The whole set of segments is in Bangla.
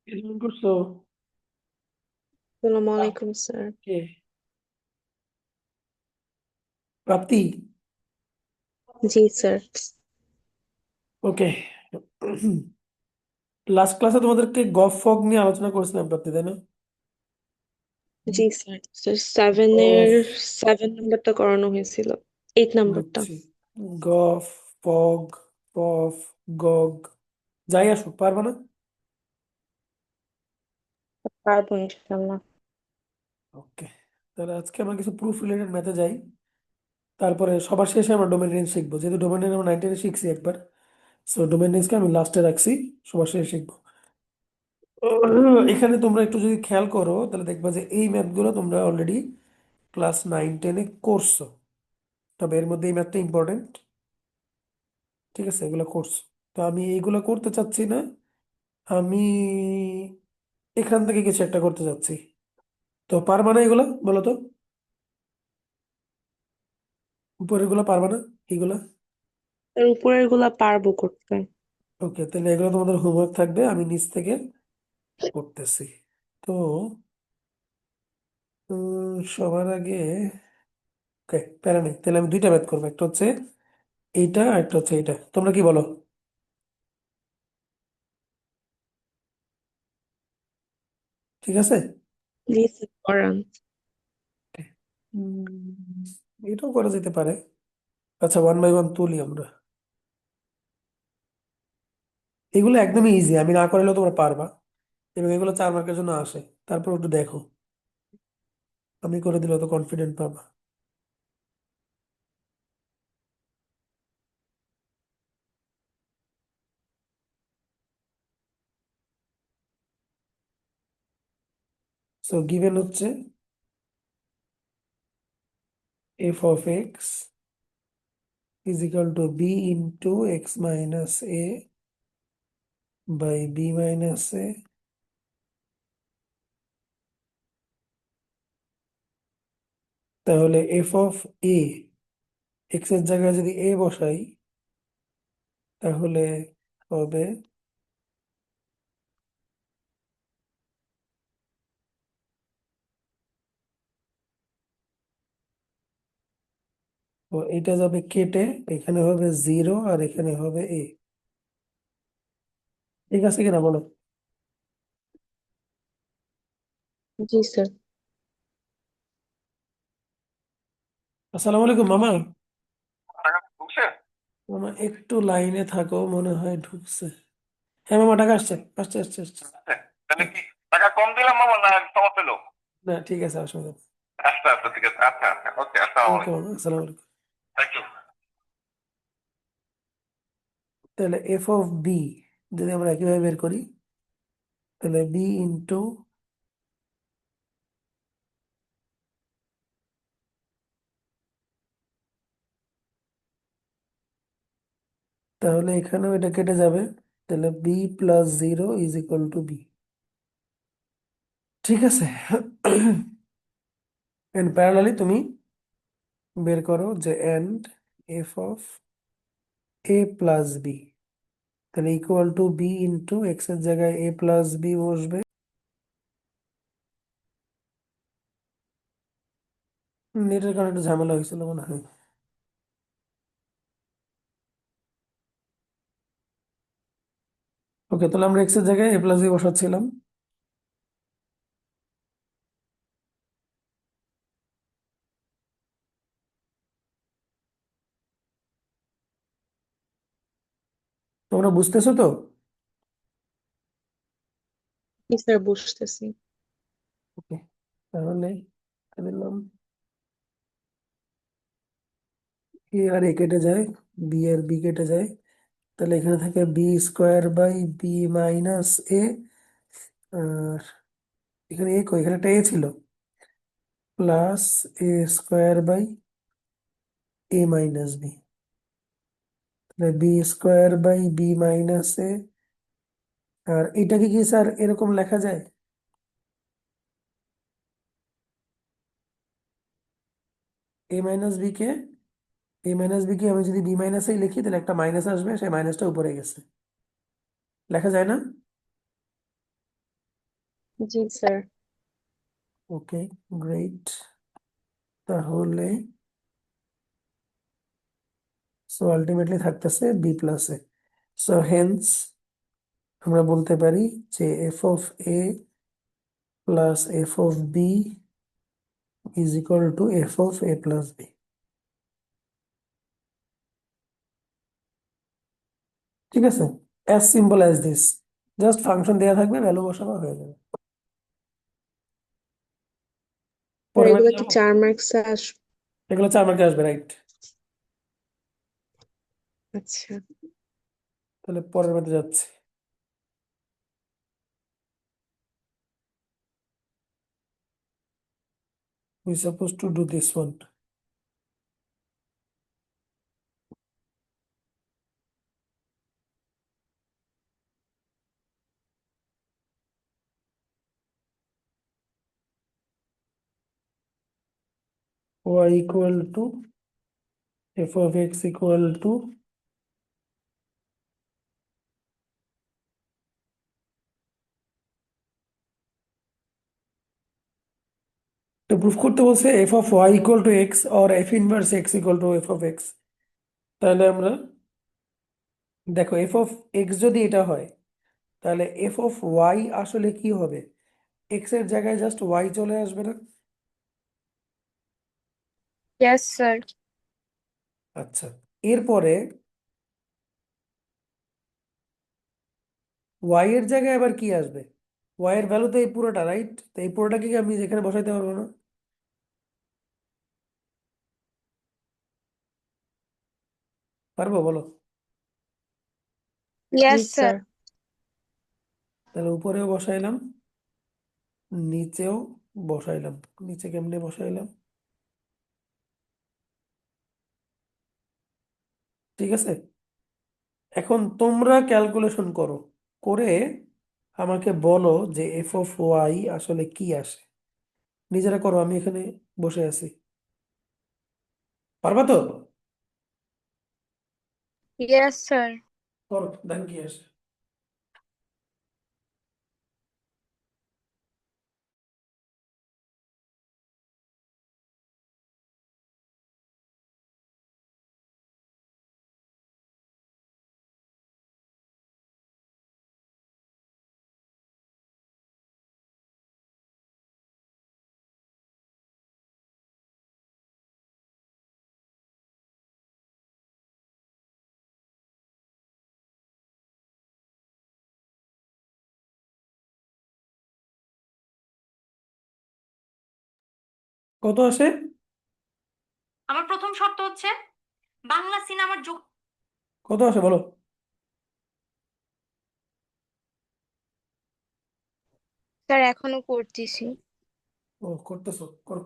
কেমন করছো? আসসালামু আলাইকুম স্যার। কে? প্রাপ্তি। জি স্যার। ওকে। লাস্ট ক্লাসে তোমাদেরকে গফ ফগ নিয়ে আলোচনা করেছিলাম, প্রাপ্তি, তাই না? জি স্যার, স্যার সেভেন গফ। এর 7 নাম্বারটা করানো হয়েছিল, 8 নাম্বারটা। বুঝছি। গফ, ফগ, পফ, গগ, যাই আসুক, পারবে না? পারবো ইনশাল্লাহ। ওকে। তাহলে আজকে আমরা কিছু প্রুফ রিলেটেড ম্যাথে যাই। তারপরে সবার শেষে আমরা ডোমেন রেঞ্জ শিখবো, যেহেতু ডোমেন রেঞ্জ আমরা 9 শিখছি একবার। সো ডোমেন রেঞ্জকে আমি লাস্টে রাখছি, সবার শেষে শিখবো। এখানে তোমরা একটু যদি খেয়াল করো তাহলে দেখবা যে এই ম্যাথগুলো তোমরা অলরেডি ক্লাস 9-10-এ করছো। তবে এর মধ্যে এই ম্যাথটা ইম্পর্টেন্ট। ঠিক আছে, এগুলো করছো। তো আমি এইগুলো করতে চাচ্ছি না। আমি এখান থেকে কিছু একটা করতে চাচ্ছি। তো পারবা না এগুলা, বলো তো? উপরের গুলো পারবা না? এগুলা? এর উপরের গুলা পারবো করতে। ওকে, তাহলে এগুলো তোমাদের হোমওয়ার্ক থাকবে, আমি নিচ থেকে করতেছি। তো সবার আগে, ওকে, প্যারা নেই, তাহলে আমি দুইটা ম্যাথ করবো, একটা হচ্ছে এইটা আর একটা হচ্ছে এইটা। তোমরা কি বলো? ঠিক আছে। জি স্যার, করান। উম, এটাও করা যেতে পারে। আচ্ছা, ওয়ান বাই ওয়ান তুলি আমরা। এগুলো একদমই ইজি, আমি না করলেও তোমরা পারবা। এবং এগুলো 4 মার্কের জন্য আসে। তারপর একটু দেখো, আমি করে দিলে তো কনফিডেন্ট পাবা। সো গিভেন হচ্ছে F of X is equal to B into X minus A by B minus A. তাহলে এফ অফ এ, এক্স এর জায়গায় যদি এ বসাই, তাহলে হবে, তো এটা যাবে কেটে, এখানে হবে 0 আর এখানে হবে এ। ঠিক আছে কিনা বলো? জি স্যার। আসসালামু আলাইকুম মামা। মামা একটু লাইনে থাকো, মনে হয় ঢুকছে। হ্যাঁ মামা, টাকা আসছে, আসছে আসছে আসছে। তাহলে কি টাকা কম দিলাম মামা না সমস্যা হলো? না, ঠিক আছে, অসুবিধা নেই। আচ্ছা আচ্ছা ঠিক আছে, আচ্ছা আচ্ছা, ওকে, আসসালামু ওকে আলাইকুম। মামা, আসসালামু আলাইকুম। Thank you. তাহলে এফ অফ বি যদি আমরা একইভাবে বের করি, তাহলে বি ইন্টু, তাহলে এখানেও এটা কেটে যাবে। তাহলে B plus 0 is equal to B. ঠিক আছে। এন্ড প্যারালালি তুমি বের করো যে and F of A plus B, তাহলে equal to B into X এর জায়গায় এ প্লাস বি বসবে। নেটের কারণে একটু ঝামেলা হয়েছিল মনে হয়। ওকে, তাহলে আমরা এক্স এর জায়গায় এ প্লাস বি বসাচ্ছিলাম। তোমরা বুঝতেছো তো? জি স্যার, বুঝতেছি। ওকে, তাহলে দিলাম এ আর এ কেটে যায়, বি আর বি কেটে যায়। তাহলে এখানে থাকে B square by B minus A. আর এখানে এ কই, এখানে একটা এ ছিল, plus A square by A minus B. তাহলে B square by B minus A. আর এটাকে কি স্যার এরকম লেখা যায়? এ মাইনাস বি কে, এ মাইনাস বি কে আমি যদি বি মাইনাস এ লিখি, তাহলে একটা মাইনাস আসবে, সেই মাইনাসটা উপরে গেছে, লেখা যায় না? জি স্যার। Okay, great. তাহলে সো আলটিমেটলি থাকতেছে B plus A. So hence আমরা বলতে পারি যে F of A plus F of B is equal to F of A plus B. ঠিক আছে, as simple as this. Just function দেওয়া থাকবে, ভ্যালু বসানো হয়ে যাবে। আর পরের ম্যাথে এগুলো কি যাবো। 4 মার্কসে আসবে? এগুলো 4 মার্কে আসবে, রাইট? আচ্ছা। তাহলে পরের ম্যাথে যাচ্ছে। We supposed to do this one. Y equal to f of x equal to, তো প্রুফ করতে বলছে f of y equal to x or f inverse x equal to f of x। তাহলে আমরা দেখো f of x যদি এটা হয়, তাহলে f of y আসলে কি হবে? x এর জায়গায় জাস্ট y চলে আসবে না? Yes sir. আচ্ছা, এরপরে y এর জায়গায় আবার কি আসবে? y এর ভ্যালু তো এই পুরোটা, রাইট? তো এই পুরোটাকে কি আমি এখানে বসাইতে পারবো না? পারবো, বলো। জি ইয়েস স্যার। স্যার। তাহলে উপরেও বসাইলাম, নিচেও বসাইলাম। নিচে কেমনে বসাইলাম? ঠিক আছে, এখন তোমরা ক্যালকুলেশন করো, করে আমাকে বলো যে এফ অফ ওয়াই আসলে কি আসে। নিজেরা করো, আমি এখানে বসে আছি। পারবা তো? Yes sir. করো, দেখো কি আসে। কত আসে? আমার প্রথম শর্ত হচ্ছে বাংলা সিনেমার যোগ। কত আসে বলো। স্যার এখনো করতেছি। ও, করতেছো, করো।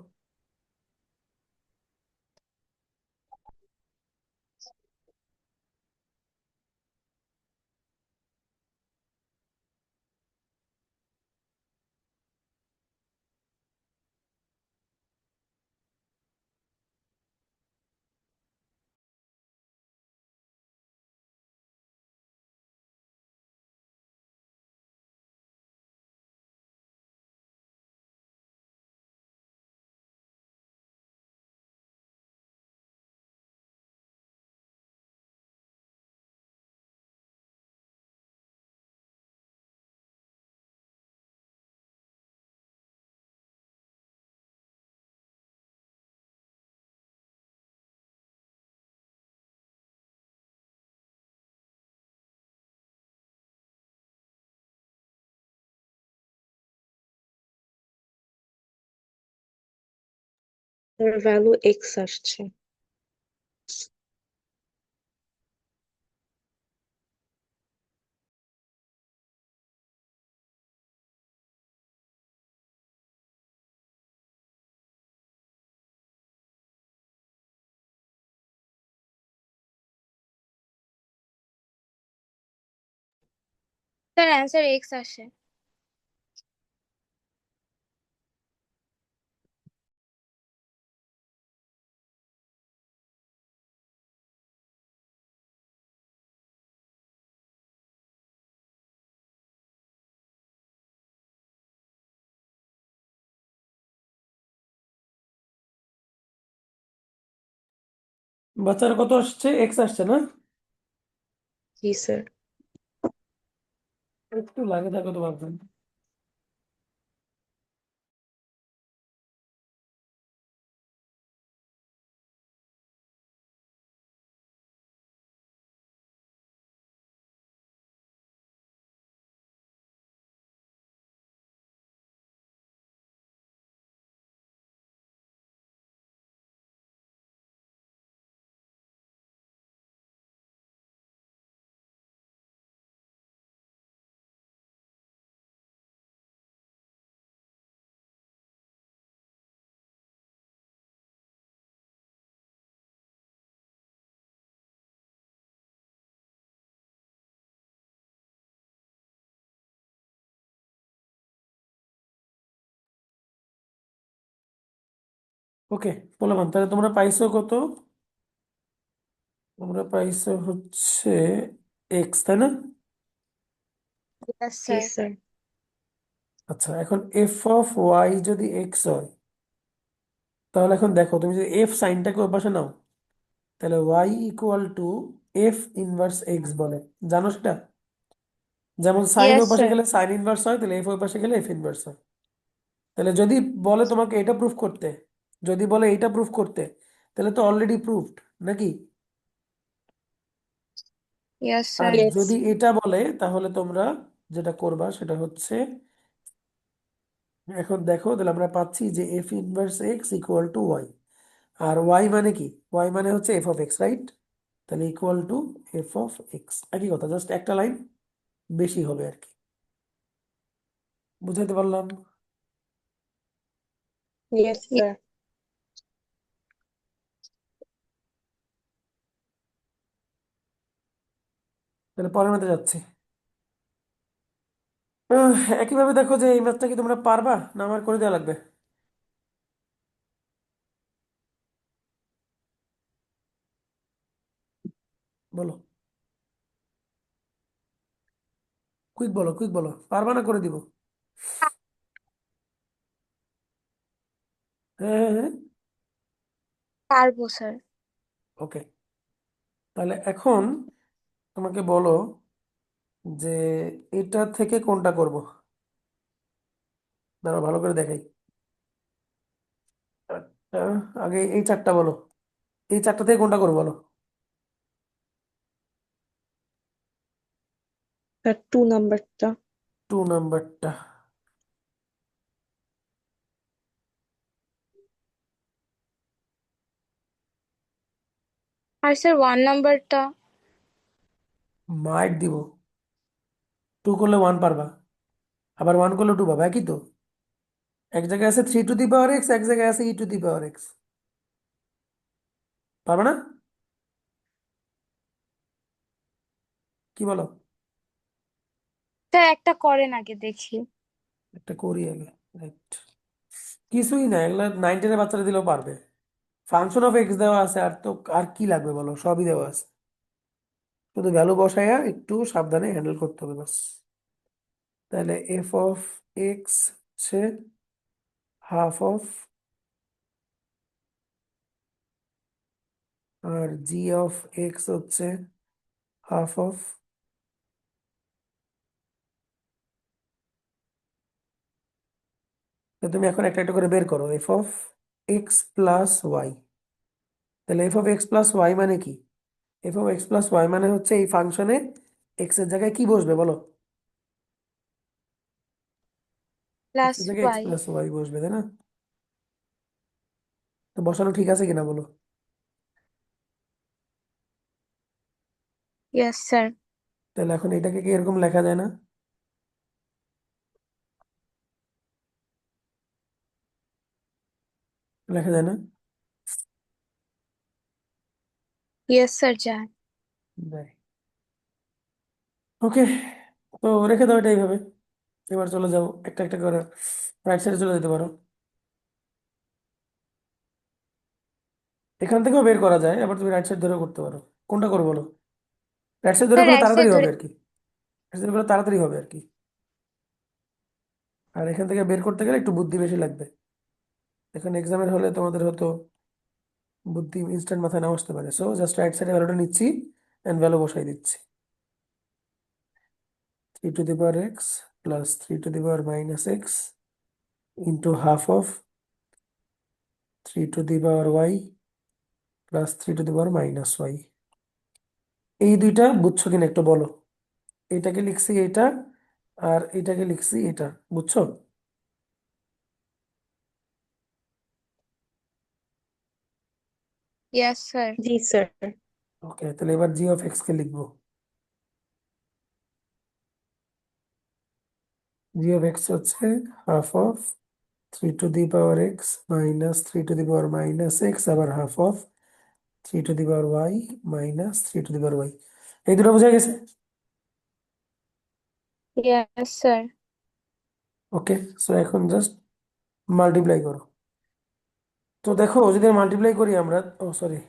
এর ভ্যালু এক্স আসছে। স্যার অ্যান্সার এক্স আসে। বাচ্চারা কত আসছে? এক্স আসছে না? জি স্যার। একটু লাগে থাকো তো ভাববেন। ওকে, বললাম তাহলে তোমরা পাইছো কত? তোমরা পাইছো হচ্ছে এক্স, তাই না? ইয়েস জি স্যার। স্যার। আচ্ছা, এখন এফ অফ ওয়াই যদি এক্স হয়, তাহলে এখন দেখো তুমি যদি এফ সাইনটাকে ওই পাশে নাও, তাহলে Y equal to F inverse X বলে। জানো সেটা? যেমন সাইন ইয়েস ওই পাশে স্যার। গেলে সাইন ইনভার্স হয়, তাহলে এফ ওই পাশে গেলে এফ ইনভার্স হয়। তাহলে যদি বলে তোমাকে এটা প্রুফ করতে, যদি বলে এটা প্রুফ করতে, তাহলে তো অলরেডি প্রুফড, নাকি? ইয়েস আর স্যার। ইয়েস। যদি এটা বলে, তাহলে তোমরা যেটা করবা সেটা হচ্ছে, এখন দেখো তাহলে আমরা পাচ্ছি যে F inverse X equal to Y. আর ওয়াই মানে কি? ওয়াই মানে হচ্ছে এফ অফ এক্স, রাইট? তাহলে equal to F of X, একই কথা, জাস্ট একটা লাইন বেশি হবে আর কি। বুঝাইতে পারলাম? Yes sir. তাহলে পরের ম্যাথে যাচ্ছি। একইভাবে দেখো যে এই ম্যাথটা কি তোমরা পারবা, না আমার করে দেওয়া লাগবে? বলো, কুইক বলো, কুইক বলো, পারবা না করে দিব? হ্যাঁ হ্যাঁ হ্যাঁ। পারবো স্যার। ওকে, তাহলে এখন তোমাকে বলো যে এটা থেকে কোনটা করব। দাঁড়াও ভালো করে দেখাই। আচ্ছা, আগে এই চারটা বলো, এই চারটা থেকে কোনটা করবো বলো। স্যার 2 নাম্বারটা। 2 নাম্বারটা? আর স্যার 1 নাম্বারটা? মাইট দিব। 2 করলে 1 পারবা, আবার 1 করলে 2 পাবা, একই তো। এক জায়গায় আছে 3 টু দি পাওয়ার এক্স, এক জায়গায় আছে e two the power x. পারবা না? কি বলো? স্যার একটা করেন আগে দেখি। একটা করি আগে, রাইট? কিছুই না, এগুলা 9-10 বাচ্চারা দিলেও পারবে। ফাংশন অফ এক্স দেওয়া আছে, আর তো আর কি লাগবে বলো, সবই দেওয়া আছে। শুধু ভ্যালু বসাইয়া একটু সাবধানে হ্যান্ডেল করতে হবে বাস। তাহলে এফ অফ এক্স হচ্ছে হাফ অফ, আর জি অফ এক্স হচ্ছে হাফ অফ। তো তুমি এখন একটা একটা করে বের করো, F of X plus Y. তাহলে F of X plus Y মানে কি? F of X plus Y মানে হচ্ছে এই ফাংশনে এক্স এর জায়গায় কি বসবে বলো? এক্স প্লাস এর জায়গায় এক্স ওয়াই। প্লাস ওয়াই বসবে, তাই না? তো বসানো ঠিক আছে কিনা বলো? Yes sir. তাহলে এখন এটাকে কি এরকম লেখা যায় না? লেখা যায় না? ইয়েস স্যার যায়। ওকে, তো রেখে দাও এটা এইভাবে। এবার চলে যাও একটা একটা করে, রাইট সাইডে চলে যেতে পারো। এখান থেকেও বের করা যায়, আবার তুমি রাইট সাইড ধরেও করতে পারো। কোনটা করো বলো? রাইট সাইড ধরে স্যার করলে রাইট সাইড তাড়াতাড়ি হবে ধরে। আর কি। রাইট সাইড করলে তাড়াতাড়ি হবে আর কি। আর এখান থেকে বের করতে গেলে একটু বুদ্ধি বেশি লাগবে। এখন এক্সামের হলে তোমাদের হতো বুদ্ধি ইনস্ট্যান্ট মাথায় নাও আসতে পারে, সো জাস্ট রাইট সাইডে ভ্যালুটা নিচ্ছি অ্যান্ড ভ্যালু বসাই দিচ্ছি। 3 to the power x plus 3 to the power minus x into half of 3 to the power y plus 3 to the power minus y। এই দুইটা বুঝছো কিনা একটু বলো। এটাকে লিখছি এটা, আর এটাকে লিখছি এটা, বুঝছো? Yes sir. জি স্যার। ওকে, তাহলে এবার জি অফ এক্স কে লিখবো। জি অফ এক্স হচ্ছে half of 3 to the power x minus 3 to the power minus x আবার half of 3 to the power y minus 3 to the power y। এই দুটো বোঝা গেছে? Yes sir. ওকে, সো এখন জাস্ট মাল্টিপ্লাই করো। তো দেখো যদি মাল্টিপ্লাই করি আমরা, ও সরি,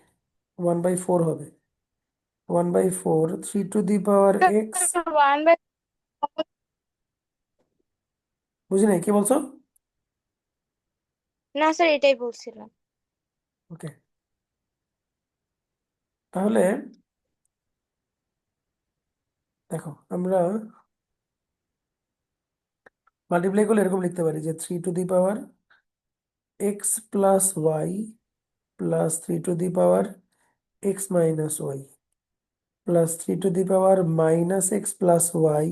1/4 হবে। 1/4 3 to the power x, 1/, বুঝি নাই কি বলছো? না স্যার এটাই বলছিলাম। ওকে, তাহলে দেখো আমরা মাল্টিপ্লাই করলে এরকম লিখতে পারি যে 3 to the power x plus y plus 3 to the power x minus y plus 3 to the power minus x plus y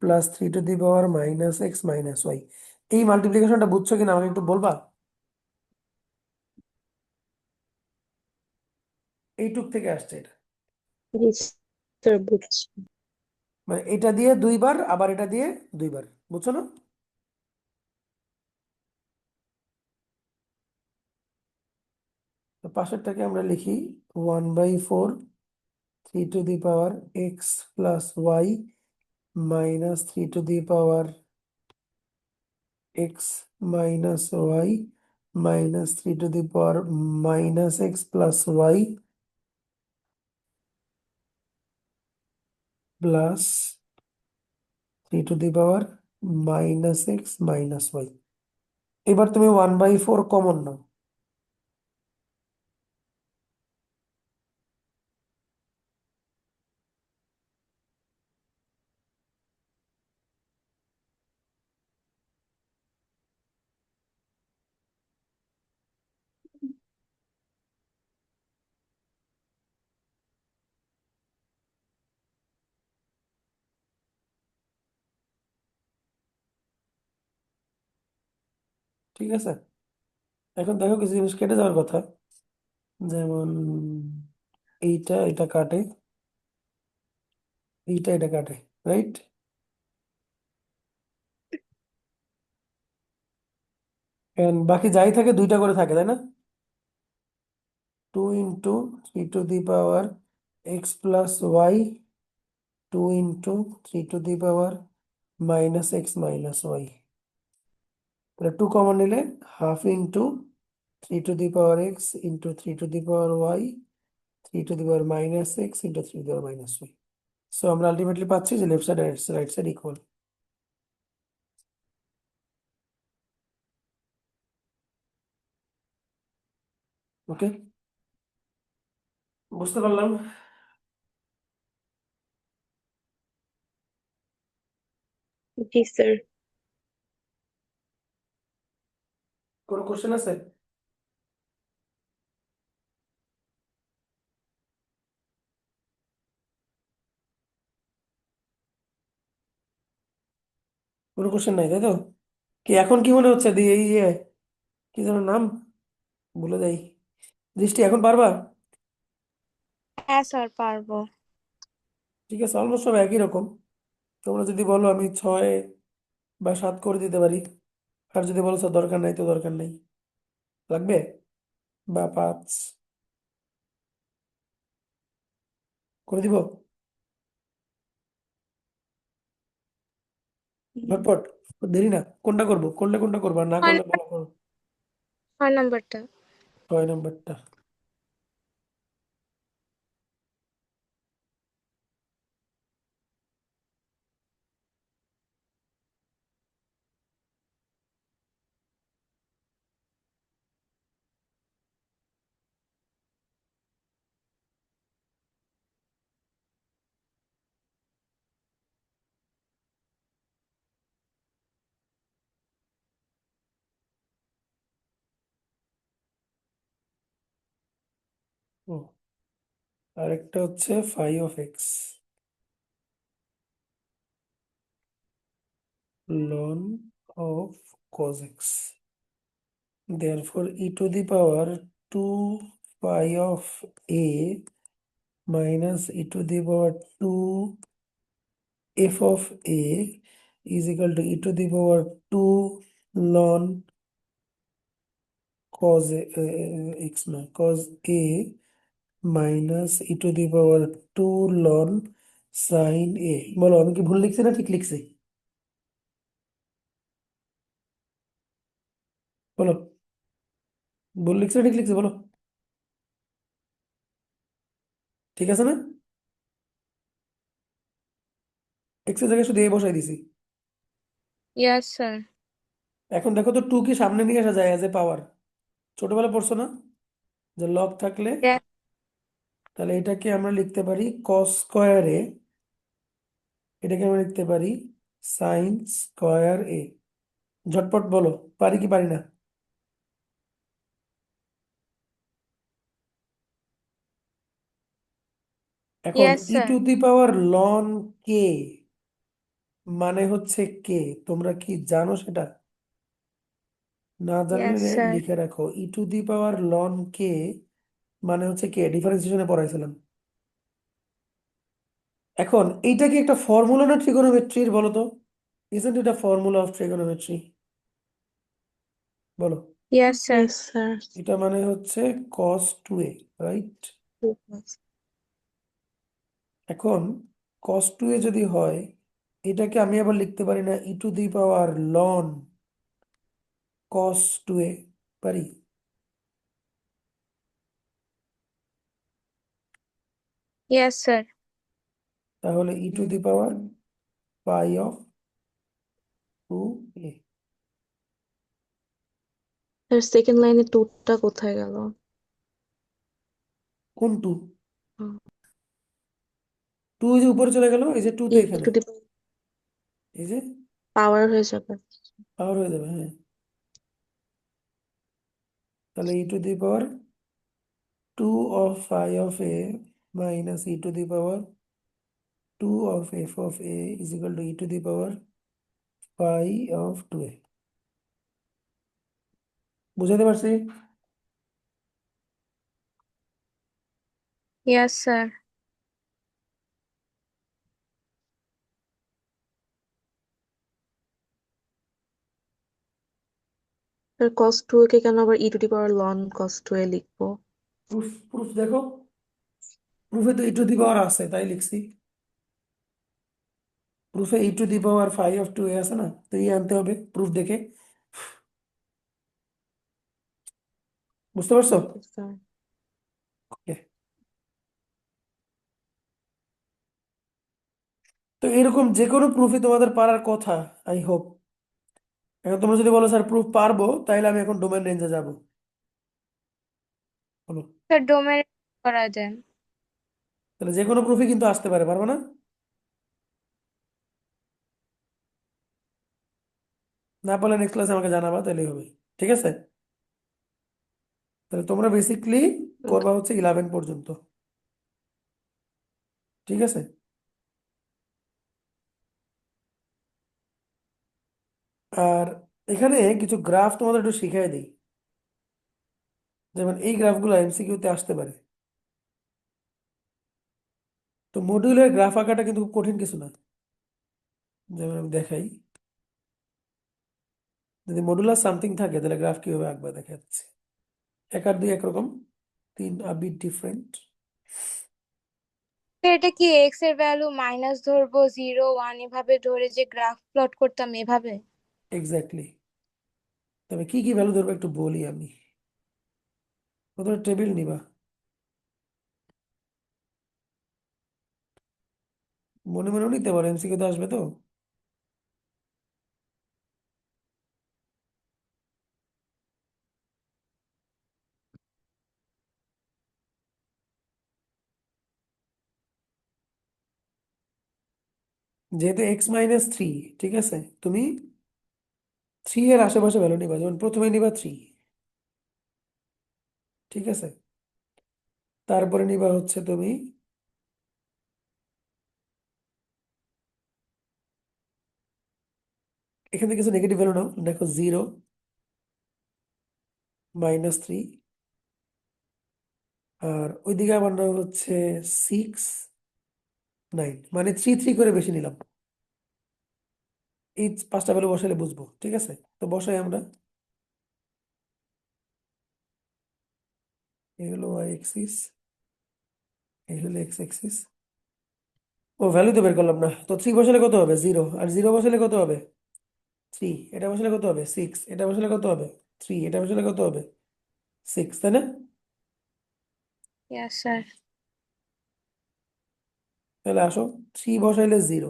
plus 3 to the power minus x minus y। এই মাল্টিপ্লিকেশনটা বুঝছো কিনা আমাকে একটু বলবা? এইটুক থেকে আসছে এটা, জি স্যার, বুঝছি। মানে এটা দিয়ে দুইবার আবার এটা দিয়ে দুইবার, বুঝছো না? তো পাশেরটাকে আমরা লিখি 1/4 3 to the power x plus y minus 3 to the power x minus y minus 3 to the power minus x plus y plus 3 to the power minus x minus y। এবার তুমি 1/4 কমন নাও, ঠিক আছে? এখন দেখো কিছু জিনিস কেটে যাওয়ার কথা, যেমন এইটা এটা কাটে, এইটা এটা কাটে, রাইট? বাকি যাই থাকে দুইটা করে থাকে, তাই না? 2 into 3 to the power x plus y, 2 into 3 to the power minus x minus y। তাহলে 2 কমন নিলে half into 3 to the power x into 3 to the power y 3 to the power minus x into 3 to the power minus y। So আমরা আলটিমেটলি পাচ্ছি যে লেফট সাইড আর রাইট সাইড ইকুয়াল। ওকে, বুঝতে পারলাম। জি স্যার। কোনো কোশ্চেন আছে? কোনো কোশ্চেন নাই, তাই তো? কি এখন কি মনে হচ্ছে দিয়ে ইয়ে কি যেন নাম, ভুলে যাই। দৃষ্টি এখন পারবা? হ্যাঁ স্যার পারবো। ঠিক আছে, অলমোস্ট সব একই রকম। তোমরা যদি বলো আমি 6 বা 7 করে দিতে পারি, আর যদি বলো স্যার দরকার নাই তো দরকার নেই, লাগবে, বা 5 করে দিব ঝটপট, দেরি না। কোনটা করবো, করলে কোনটা করবো, আর না ছয় করলে নাম্বার, বলো করো। 6 নাম্বারটা। 6 নম্বরটা। ও, আরেকটা হচ্ছে phi of X ln of cos X, therefore e to the power 2 phi of a minus e to the power 2 f of a is equal to e to the power 2 ln cos x না cos a minus e to the power 2 ln sin a। বলো আমি কি ভুল লিখছি না ঠিক লিখছি? বলো ভুল লিখছি না ঠিক লিখছি বলো, ঠিক আছে না? এক্স এর জায়গায় শুধু a বসাই দিছি। Yes sir. এখন দেখো তো 2 কি সামনে নিয়ে আসা যায় অ্যাজ এ পাওয়ার? ছোটবেলা পড়ছো না যে লগ থাকলে? তাহলে এটাকে আমরা লিখতে পারি কস স্কোয়ার এ, এটাকে আমরা লিখতে পারি সাইন স্কোয়ার এ। ঝটপট বলো পারি কি পারি না? এখন ইয়েস ই স্যার। টু দি পাওয়ার লন কে মানে হচ্ছে কে, তোমরা কি জানো সেটা? না জানলে ইয়েস স্যার। লিখে রাখো, ই টু দি পাওয়ার লন কে মানে হচ্ছে কে, ডিফারেন্সিয়েশনে পড়াইছিলাম। এখন এইটা কি একটা ফর্মুলা না ট্রিগোনোমেট্রির বলো তো? ইজন্ট এটা ফর্মুলা অফ ট্রিগোনোমেট্রি? বলো। Yes sir. Yes sir. এটা মানে হচ্ছে cos 2a, রাইট? এখন cos 2a যদি হয়, এটাকে আমি আবার লিখতে পারি না ই টু দি পাওয়ার লন cos 2a? পারি? Yes sir. তাহলে E to the power pi of 2a। Sir second লাইনে টুটা কোথায় গেল? কোন 2? 2 যে উপরে চলে গেল, এই যে 2 তো ই এখানে, টু দি এই যে পাওয়ার হয়ে যাবে। পাওয়ার হয়ে যাবে, হ্যাঁ। তাহলে E to the power 2 of phi of a minus e to the power 2 of f of a is equal to e to the power phi of 2a। বুঝাতে পারছি? Yes sir. Sir cos two কে কেন আবার ই টু দি পাওয়ার লন কস টু এ লিখবো? প্রুফ প্রুফ দেখো, প্রুফে তো e to the power আছে তাই লিখছি। প্রুফে e to the power phi of 2a আছে না, তো আনতে হবে প্রুফ দেখে। বুঝতে পারছো? Okay sir. Okay. তো এরকম যে কোনো প্রুফই তোমাদের পারার কথা, আই হোপ। এখন তোমরা যদি বলো স্যার প্রুফ পারবো, তাহলে আমি এখন ডোমেন রেঞ্জে যাব। বলো। স্যার ডোমেন করা যায়। তাহলে যে কোনো প্রুফই কিন্তু আসতে পারে, পারবো না? না পারলে নেক্সট ক্লাসে আমাকে জানাবা, তাহলেই হবে। ঠিক আছে? তাহলে তোমরা বেসিকলি করবা হচ্ছে 11 পর্যন্ত। ঠিক আছে? আর এখানে কিছু গ্রাফ তোমাদের একটু শিখিয়ে দিই, যেমন এই গ্রাফগুলো এমসিকিউতে আসতে পারে। তো মডিউলের গ্রাফ আঁকাটা কিন্তু খুব কঠিন কিছু না। যেমন আমি দেখাই, যদি মডুলার সামথিং থাকে তাহলে গ্রাফ কিভাবে আঁকবা দেখা যাচ্ছে। 1 আর 2 একরকম, 3 আ বিট ডিফারেন্ট। স্যার এটা কি এক্স এর ভ্যালু মাইনাস ধরবো 0 1 এভাবে ধরে যে গ্রাফ প্লট করতাম এভাবে? এক্স্যাক্টলি। তবে কি কি ভ্যালু ধরবো একটু বলি আমি। প্রথমে টেবিল নিবা, মনে মনেও নিতে পারো, এমসিকিউতে আসবে তো। যেহেতু x-3, ঠিক আছে, তুমি 3 এর আশেপাশে ভ্যালু নিবা, যেমন প্রথমে নিবা 3। ঠিক আছে? তারপরে নিবা হচ্ছে তুমি এখান থেকে কিছু নেগেটিভ ভ্যালু নাও, দেখো 0, -3, আর ওইদিকে আবার নাও হচ্ছে 6, 9, মানে 3 3 করে বেশি নিলাম। এই 5টা ভ্যালু বসালে বুঝবো, ঠিক আছে? তো বসাই আমরা। এই হলো y এক্সিস, এই হলো x এক্সিস। ও ভ্যালু তো বের করলাম না, তো 3 বসালে কত হবে? 0, আর 0 বসালে কত হবে? 3, এটা বসালে কত হবে? 6, এটা বসালে কত হবে? 3, এটা বসালে কত হবে? 6, তাই না? Yes sir. তাহলে আসো, 3 বসাইলে 0,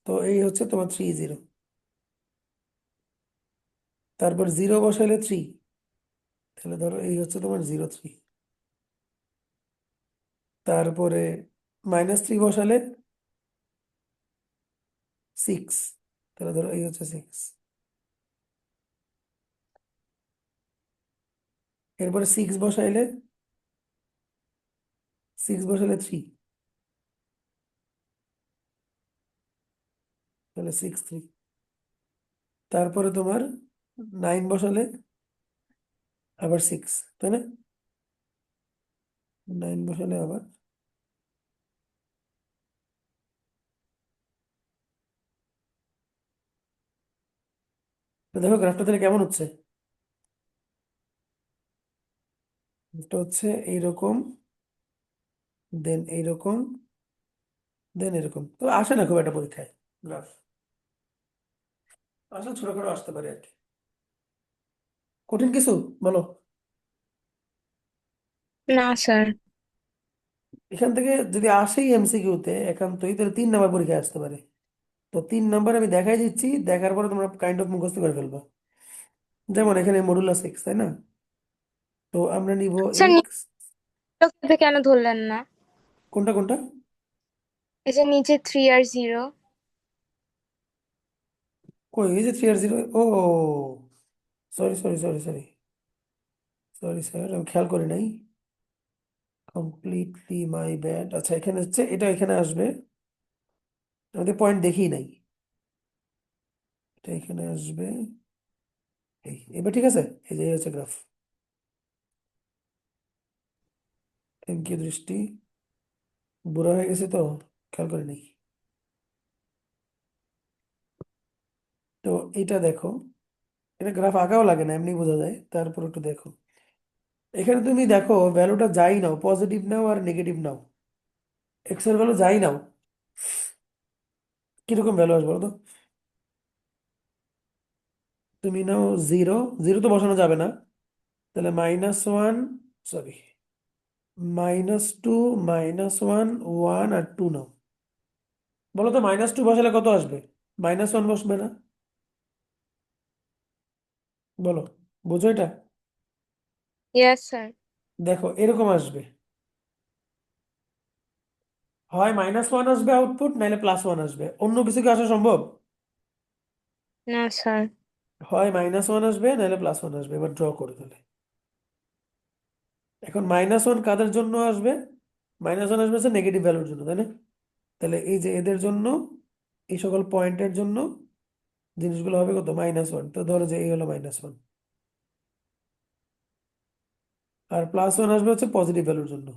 তো এই হচ্ছে তোমার 3 0। তারপর 0 বসাইলে 3, তাহলে ধরো এই হচ্ছে তোমার 0 3। তারপরে -3 বসালে 6, তাহলে ধরো এই হচ্ছে 6। এরপরে 6 বসাইলে 3, তাহলে 6 3। তারপরে তোমার 9 বসালে আবার 6, তাই না? 9 বসালে আবার, তো দেখো গ্রাফটা তাহলে কেমন হচ্ছে? এটা হচ্ছে এইরকম, দেন এইরকম, দেন এরকম। তো আসে না খুব একটা পরীক্ষায় গ্রাফ, আসলে ছোটখাটো আসতে পারে আর কি। কঠিন কিছু বলো। না স্যার। এখান থেকে যদি আসেই এমসিকিউতে একান্তই, তাহলে 3 নাম্বার পরীক্ষায় আসতে পারে। তো 3 নাম্বার আমি দেখাই দিচ্ছি, দেখার পরে তোমরা কাইন্ড অফ মুখস্থ করে ফেলবা। যেমন এখানে মডুলাস এক্স, তাই না? তো আমরা নিব স্যার এক্স। নিচে কেন ধরলেন না? কোনটা কোনটা? এই যে নিচে 3 আর 0। কই, এই যে 3 আর 0। ও sorry sorry sorry sorry, sorry sir, আমি খেয়াল করি নাই, কমপ্লিটলি মাই ব্যাড। আচ্ছা, এখানে হচ্ছে এটা এখানে আসবে, আমাদের পয়েন্ট দেখি নাই, এটা এখানে আসবে। এবার ঠিক আছে, এই যে এই হচ্ছে গ্রাফ। থ্যাংক ইউ দৃষ্টি, বুড়া হয়ে গেছে তো খেয়াল করি নাই। তো এটা দেখো, এটা গ্রাফ আঁকাও লাগে না, এমনি বোঝা যায়। তারপর একটু দেখো, এখানে তুমি দেখো ভ্যালুটা যাই নাও, পজিটিভ নাও আর নেগেটিভ নাও, এক্স এর ভ্যালু যাই নাও, কিরকম ভ্যালু আসবে বলো তো? তুমি নাও 0, 0 তো বসানো যাবে না, তাহলে -1, সরি, -2, -1, 1 আর 2 নাও। বলো তো -2 বসালে কত আসবে? -1 বসবে না? বলো, বুঝো এটা? Yes sir. দেখো এরকম আসবে, হয় -1 আসবে আউটপুট, নাহলে +1 আসবে। অন্য কিছু কি আসা সম্ভব? না স্যার। হয় -1 আসবে, নাহলে +1 আসবে। এবার ড্র করে দিলে, এখন -1 কাদের জন্য আসবে? -1 আসবে হচ্ছে নেগেটিভ ভ্যালুর জন্য, তাই না? তাহলে এই যে এদের জন্য, এই সকল পয়েন্টের জন্য জিনিসগুলো হবে কত? -1। তো ধরো যে এই হলো -1, আর +1 আসবে হচ্ছে পজিটিভ ভ্যালুর জন্য।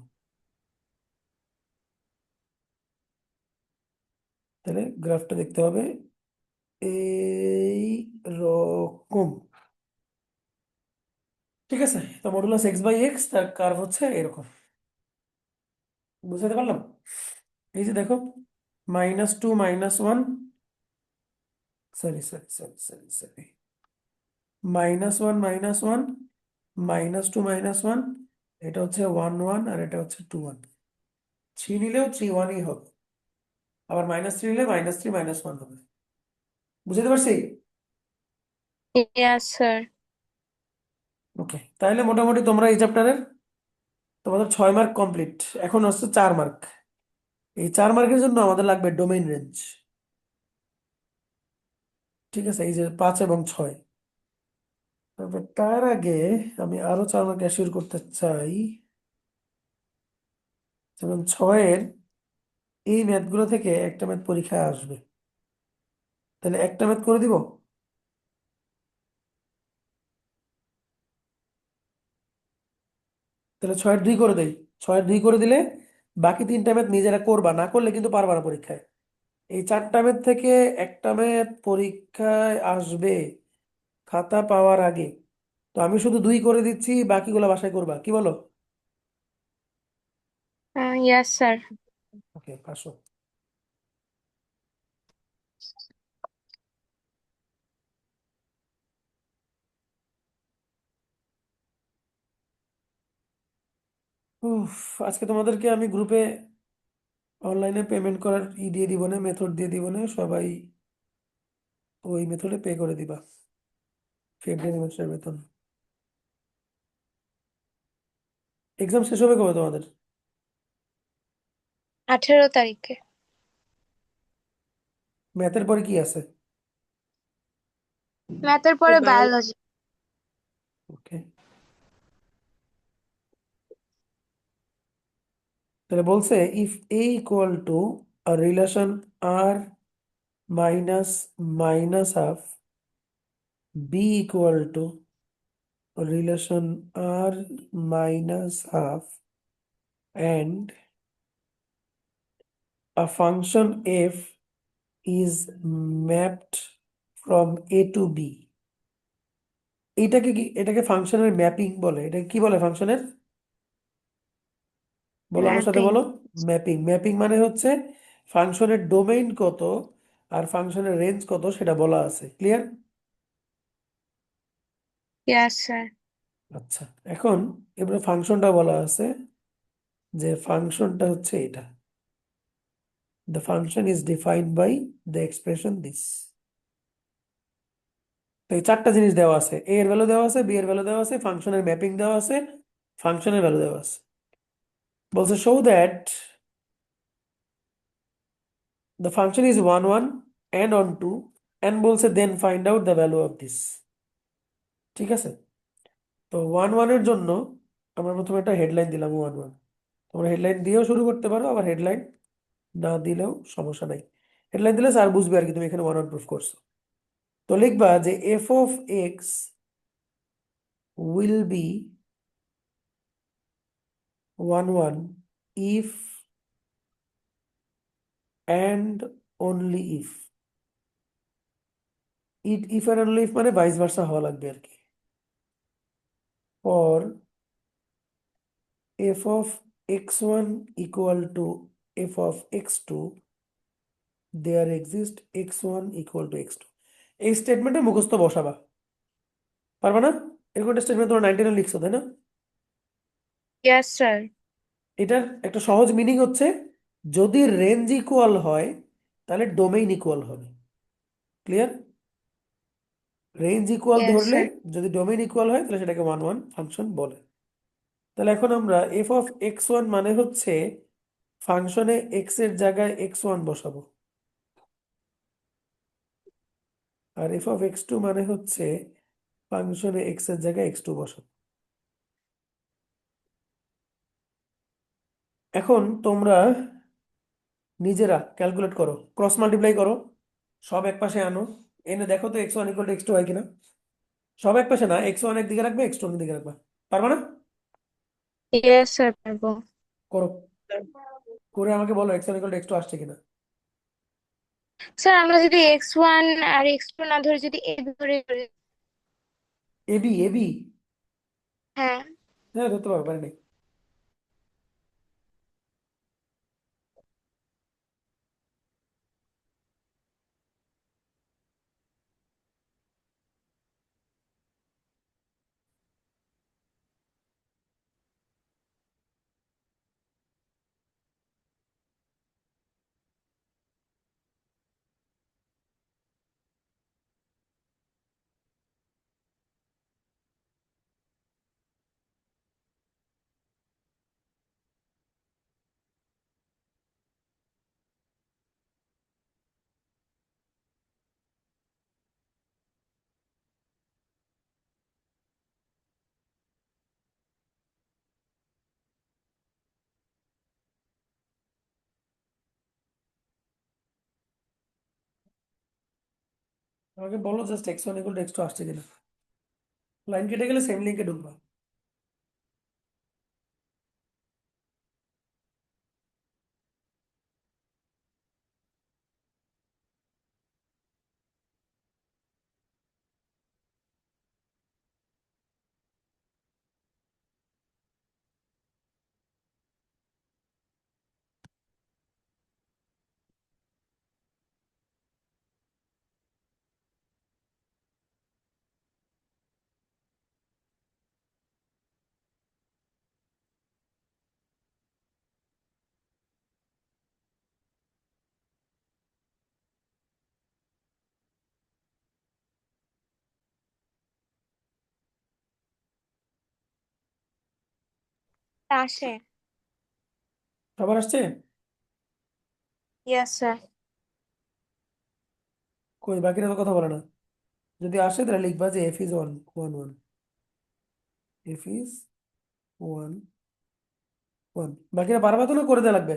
তাহলে গ্রাফটা দেখতে হবে এই রকম, ঠিক আছে? তো মডুলাস x/x, তার কার্ভ হচ্ছে এরকম। বুঝতে পারলাম? এই যে দেখো, -2, -1, sorry sorry sorry sorry sorry, -1, -1, -2, -1, এটা হচ্ছে 1 1, আর এটা হচ্ছে 2 1। 3 নিলেও 3 1ই হবে, আবার -3 নিলে -3 -1 হবে। বুঝতে পারছি? Yes sir. ওকে, তাহলে মোটামুটি তোমরা এই চ্যাপ্টারের তোমাদের 6 মার্ক কমপ্লিট। এখন হচ্ছে 4 মার্ক। এই 4 মার্কের জন্য আমাদের লাগবে ডোমেইন রেঞ্জ, ঠিক আছে? এই যে 5 এবং 6। তবে তার আগে আমি আরো 4 মার্ক অ্যাসিওর করতে চাই। যেমন 6-এর এই ম্যাথগুলো থেকে একটা ম্যাথ পরীক্ষায় আসবে, তাহলে একটা ম্যাথ করে দিব। তাহলে 6-এর 2 করে দেই। 6-এর 2 করে দিলে বাকি 3টা ম্যাথ নিজেরা করবা, না করলে কিন্তু পারবা না পরীক্ষায়। এই 4টা ম্যাথ থেকে একটা ম্যাথ পরীক্ষায় আসবে খাতা পাওয়ার আগে। তো আমি শুধু 2 করে দিচ্ছি, বাকিগুলো বাসায় করবা, কি বলো? Yes sir. ওকে, 500। উফ, আজকে তোমাদেরকে আমি গ্রুপে অনলাইনে পেমেন্ট করার দিয়ে দিব না, মেথড দিয়ে দিব না, সবাই ওই মেথডে পে করে দিবা ফেব্রুয়ারি মাসের বেতন। এক্সাম শেষ হবে কবে তোমাদের? 18 তারিখে। ম্যাথের পরে কি আছে? ম্যাথের পরে বায়োলজি। ওকে, তাহলে বলছে if A equal to relation R minus minus half, B equal to relation R minus half, and a function f is mapped from a to b. এটাকে ফাংশনের ম্যাপিং বলে। এটা কি বলে ফাংশনের? বলো আমার সাথে, ম্যাপিং। বলো। ম্যাপিং। ম্যাপিং মানে হচ্ছে ফাংশনের ডোমেইন কত আর ফাংশনের রেঞ্জ কত সেটা বলা আছে। ক্লিয়ার? Yes sir. আচ্ছা, এখন এবারে ফাংশনটা বলা আছে, যে ফাংশনটা হচ্ছে এটা, the function is defined by the expression this. তো এই 4টা জিনিস দেওয়া আছে, a এর ভ্যালু দেওয়া আছে, b এর ভ্যালু দেওয়া আছে, ফাংশনের ম্যাপিং দেওয়া আছে, ফাংশনের ভ্যালু দেওয়া আছে। বলছে show that the function is 1 1 and on 2, and বলছে then find out the value of this। ঠিক আছে, তো 1 1 এর জন্য আমরা প্রথমে একটা হেডলাইন দিলাম 1 1। তোমরা হেডলাইন দিয়েও শুরু করতে পারো, আবার হেডলাইন না দিলেও সমস্যা নাই। হেডলাইন দিলে স্যার বুঝবে আর কি তুমি এখানে 1 1 প্রুফ করছো। তো লিখবা যে f of x will be 1 1 if and only if। if and only if মানে ভাইস ভার্সা হওয়া লাগবে আর কি। for f of x1 equal to f of x2, there exist x1 equal to x2। এই স্টেটমেন্টে মুখস্থ বসাবা, পারবা না? এরকম একটা স্টেটমেন্ট তোমরা 19 লিখছো, তাই না? Yes sir. এটার একটা সহজ মিনিং হচ্ছে, যদি রেঞ্জ ইকুয়াল হয় তাহলে ডোমেইন ইকুয়াল হবে। ক্লিয়ার? রেঞ্জ ইকুয়াল ইয়েস ধরলে, স্যার। যদি ডোমেইন ইকুয়াল হয় তাহলে সেটাকে 1 1 ফাংশন বলে। তাহলে এখন আমরা এফ অফ এক্স ওয়ান মানে হচ্ছে ফাংশনে এক্স এর জায়গায় x1 বসাবো, আর এফ অফ x2 মানে হচ্ছে ফাংশনে এক্স এর জায়গায় x2 বসাবো। এখন তোমরা নিজেরা ক্যালকুলেট করো, ক্রস মাল্টিপ্লাই করো, সব এক পাশে আনো, এনে দেখো তো x1 ইকুয়াল টু x2 হয় কিনা। সব এক পাশে না, x1 একদিকে রাখবে, x2 অন্যদিকে রাখবা। পারবা না? ইয়েস স্যার পারবো। করো, করে আমাকে বলো x1 ইকুয়াল টু x2 আসছে কিনা। স্যার আমরা যদি x1 আর x2 না ধরে যদি a ধরে ধরি। এবি এবি, হ্যাঁ। হ্যাঁ ধরতে পারো, পারি নাই। আমাকে বলো just x1 equal to x2 আসছে কিনা। লাইন কেটে গেলে সেম লিঙ্কে ঢুকবা। আসে। সবার আসছে? Yes sir. কই বাকিরা তো কথা বলে না। যদি আসে তাহলে লিখবা যে f ইজ 1 1 1, f ইজ 1 1। বাকিরা পারবা তো, না করে দেওয়া লাগবে?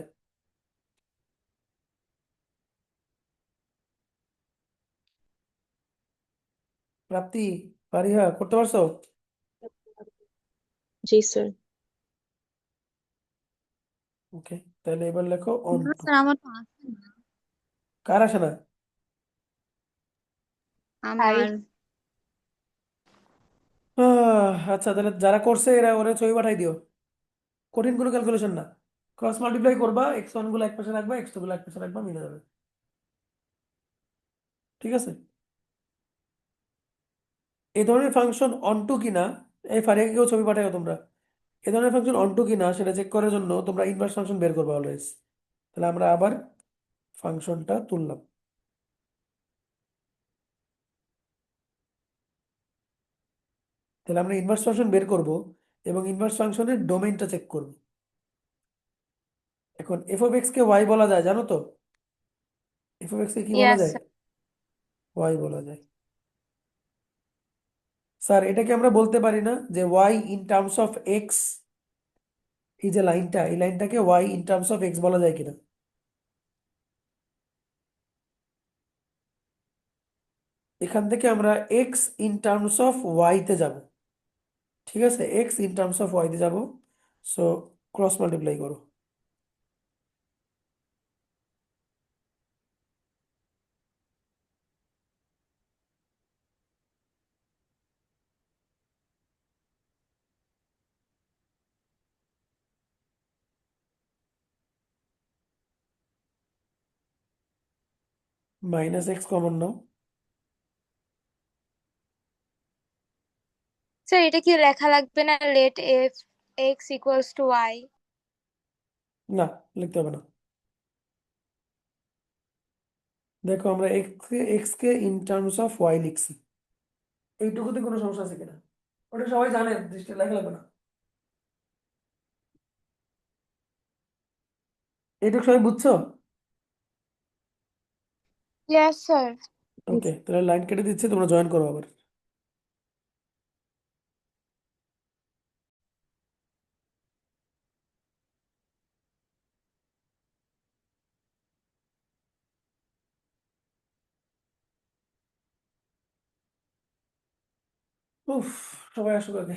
প্রাপ্তি, পারিহা করতে পারছো? জি স্যার। ওকে, তাহলে এবার লেখো অন না টু। স্যার, আমার তো আসে না। কার আসে না? আমার আচ্ছা, তাহলে যারা করছে এরা ওরা ছবি পাঠাই দিও। কঠিন কোনো ক্যালকুলেশন না। ক্রস মাল্টিপ্লাই করবা, x1 গুলো এক পাশে রাখবা, x2 গুলো এক পাশে রাখবা, মিলে যাবে। ঠিক আছে? এই ধরনের ফাংশন অনটু কিনা, এই ফারিয়াকে কেউ ছবি পাঠাও তোমরা। এই ধরনের ফাংশন অনটু কিনা সেটা চেক করার জন্য তোমরা ইনভার্স ফাংশন বের করবে অলওয়েজ। তাহলে আমরা আবার ফাংশনটা তুললাম। তাহলে আমরা ইনভার্স ফাংশন বের করব এবং ইনভার্স ফাংশনের ডোমেইনটা চেক করব। এখন এফ অফ এক্স কে ওয়াই বলা যায়, জানো তো? এফ অফ এক্স কে কি বলা ইয়েস যায়? স্যার। ওয়াই বলা যায়। স্যার এটাকে আমরা বলতে পারি না যে Y in terms of X, এই যে লাইনটা, এই লাইনটাকে Y in terms of X বলা যায় কিনা? এখান থেকে আমরা X in terms of Y তে যাব। ঠিক আছে, X in terms of Y তে যাব। সো ক্রস মাল্টিপ্লাই করো। মাইনাস এক্স কমন নাও। স্যার এটা কি লেখা লাগবে না, let F X equals to Y? না, লিখতে হবে না। দেখো আমরা এক্স কে ইন টার্মস অফ ওয়াই লিখছি। এইটুকুতে কোনো সমস্যা আছে কিনা? ওটা সবাই জানে, দৃষ্টি লেখা লাগবে না। এইটুকু সবাই বুঝছো? Yes sir. ওকে, তাহলে লাইন কেটে দিচ্ছি, তোমরা জয়েন করো আবার। উফ, সবাই আসুক আগে।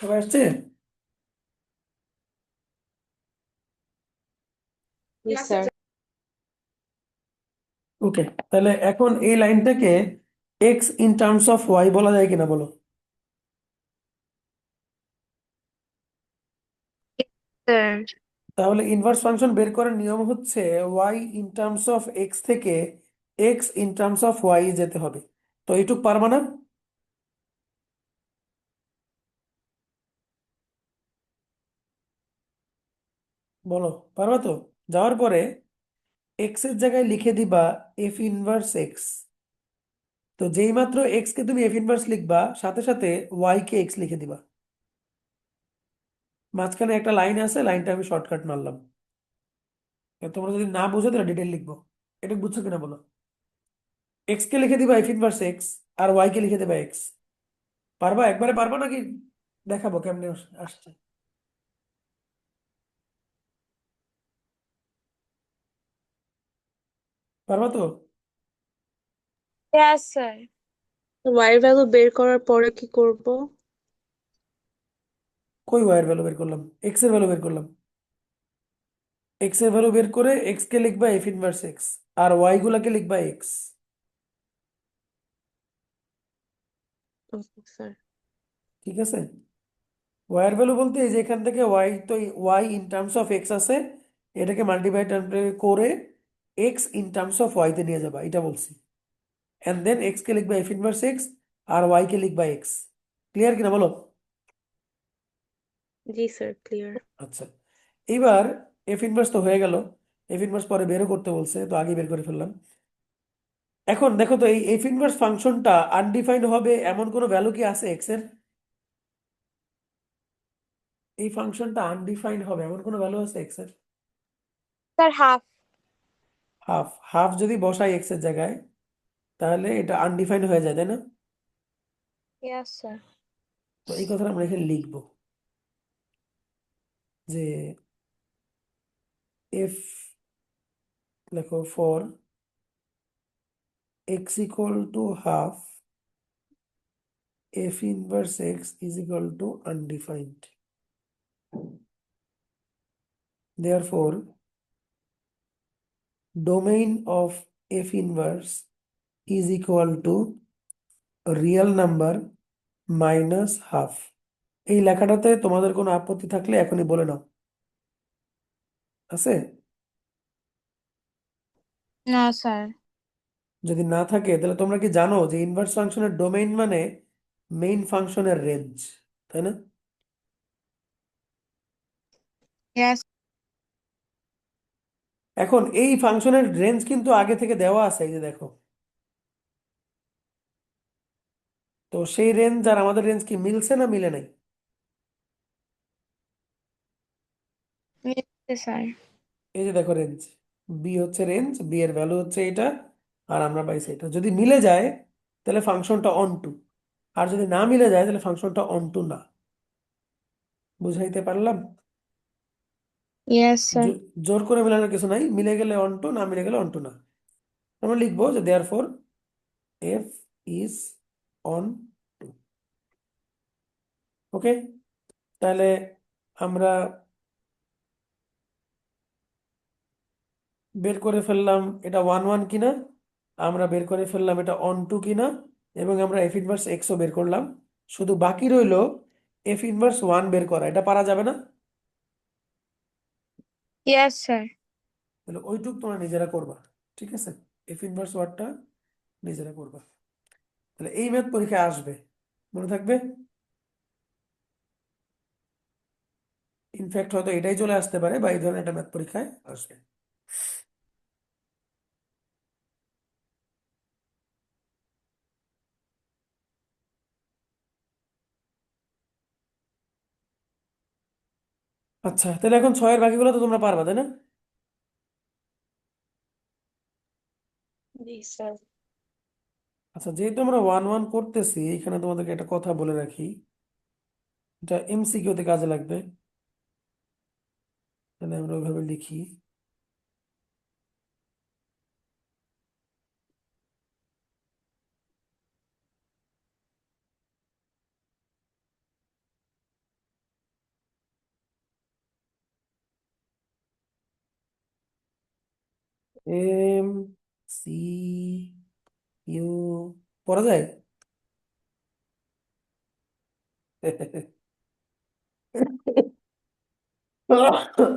সবাই আসছে? জি স্যার। ওকে, তাহলে এখন এই লাইনটাকে X in terms of Y বলা যায় কিনা বলো? স্যার তাহলে ইনভার্স ফাংশন বের করার নিয়ম হচ্ছে Y in terms of X থেকে X in terms of Y যেতে হবে। তো এইটুক পারবা না? বলো, পারবা তো? যাওয়ার পরে এক্স এর জায়গায় লিখে দিবা এফ ইনভার্স এক্স। তো যেই মাত্র এক্স কে তুমি এফ ইনভার্স লিখবা, সাথে সাথে ওয়াই কে এক্স লিখে দিবা। মাঝখানে একটা লাইন আছে, লাইনটা আমি শর্টকাট মারলাম। তোমরা যদি না বুঝো তাহলে ডিটেল লিখবো। এটা বুঝছো কিনা বলো? এক্স কে লিখে দিবা এফ ইনভার্স এক্স, আর ওয়াই কে লিখে দিবা এক্স। পারবা? একবারে পারবা নাকি দেখাবো কেমনে আসছে? পারবা তো? Yes, sir. ওয়াই এর ভ্যালু বের করার পরে কি করব? কই ওয়াই এর ভ্যালু বের করলাম? এক্স এর ভ্যালু বের করলাম। এক্স এর ভ্যালু বের করে এক্স কে লিখবা এফ ইনভার্স এক্স, আর ওয়াই গুলাকে লিখবা এক্স। Okay sir. ঠিক আছে? ওয়াই এর ভ্যালু বলতে এই যে এখান থেকে ওয়াই, তো Y in terms of X আছে, এটাকে মাল্টিপ্লাই করে X in terms of Y তে নিয়ে যাবা, এটা বলছি। এন্ড দেন এক্স কে লিখবা এফ ইনভার্স এক্স, আর ওয়াই কে লিখবা এক্স। ক্লিয়ার কিনা বলো? জি স্যার, ক্লিয়ার। আচ্ছা, এইবার এফ ইনভার্স তো হয়ে গেল। এফ ইনভার্স পরে বেরও করতে বলছে, তো আগে বের করে ফেললাম। এখন দেখো তো, এই এফ ইনভার্স ফাংশনটা আনডিফাইন্ড হবে এমন কোনো ভ্যালু কি আছে এক্স এর? এই ফাংশনটা আনডিফাইন্ড হবে এমন কোনো ভ্যালু আছে এক্স এর? Sir, half. হাফ। হাফ যদি বসাই এক্স এর জায়গায়, তাহলে এটা আনডিফাইন্ড হয়ে যায়, তাই না? Yes, sir. তো এই কথাটা আমরা এখানে লিখবো যে এফ, লেখো for x equal to half, F inverse x is equal two undefined. Therefore domain of f inverse is equal to real number minus half। এই লেখাটাতে তোমাদের কোনো আপত্তি থাকলে এখনই বলে নাও। আছে? No, sir. যদি না থাকে তাহলে তোমরা কি জানো যে ইনভার্স ফাংশনের ডোমেইন মানে মেইন ফাংশনের রেঞ্জ, তাই না? Yes. এখন এই ফাংশনের রেঞ্জ কিন্তু আগে থেকে দেওয়া আছে, এই যে দেখো। তো সেই রেঞ্জ আর আমাদের রেঞ্জ কি মিলছে না মিলে নাই? Yes, sir. এই যে দেখো রেঞ্জ, বি হচ্ছে রেঞ্জ, বি এর ভ্যালু হচ্ছে এটা, আর আমরা পাইছি এটা। যদি মিলে যায় তাহলে ফাংশনটা অন টু, আর যদি না মিলে যায় তাহলে ফাংশনটা অন টু না। বুঝাইতে পারলাম? Yes, sir. জোর করে মেলানোর কিছু নাই, মিলে গেলে অন টু, না মিলে গেলে অন টু না। আমরা লিখবো যে therefore F is onto. Okay, তাহলে আমরা বের করে ফেললাম এটা ওয়ান ওয়ান কিনা, আমরা বের করে ফেললাম এটা অন টু কিনা, এবং আমরা এফ ইনভার্স এক্সও বের করলাম। শুধু বাকি রইলো এফ ইনভার্স ওয়ান বের করা। এটা পারা যাবে না? Yes, sir. তাহলে ওইটুক তোমরা নিজেরা করবা। ঠিক আছে, এফ ইনভার্স ওয়ানটা নিজেরা করবা। তাহলে এই ম্যাথ পরীক্ষায় আসবে, মনে থাকবে। ইনফ্যাক্ট হয়তো এটাই চলে আসতে পারে, বা এই ধরনের একটা ম্যাথ পরীক্ষায় আসবে। আচ্ছা, তাহলে এখন ছয়ের বাকিগুলো তো তোমরা পারবা, তাই না? জি স্যার। আচ্ছা, যেহেতু আমরা ওয়ান ওয়ান করতেছি, এখানে তোমাদেরকে একটা কথা বলে রাখি, এটা এমসিকিউতে কাজে লাগবে। তাহলে আমরা ওইভাবে লিখি। এম সি ইউ পড়া যায়?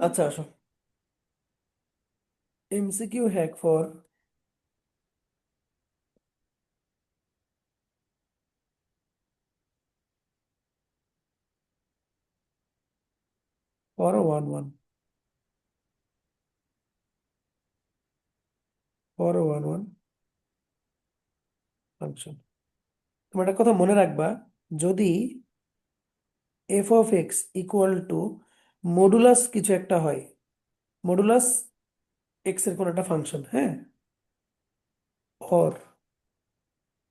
আচ্ছা আসো, MCQ hack for one one one one function. তোমার একটা কথা মনে রাখবা, যদি F of X equal two modulus কিছু একটা হয়, মডুলাস এক্স এর কোন একটা ফাংশন, হ্যাঁ, or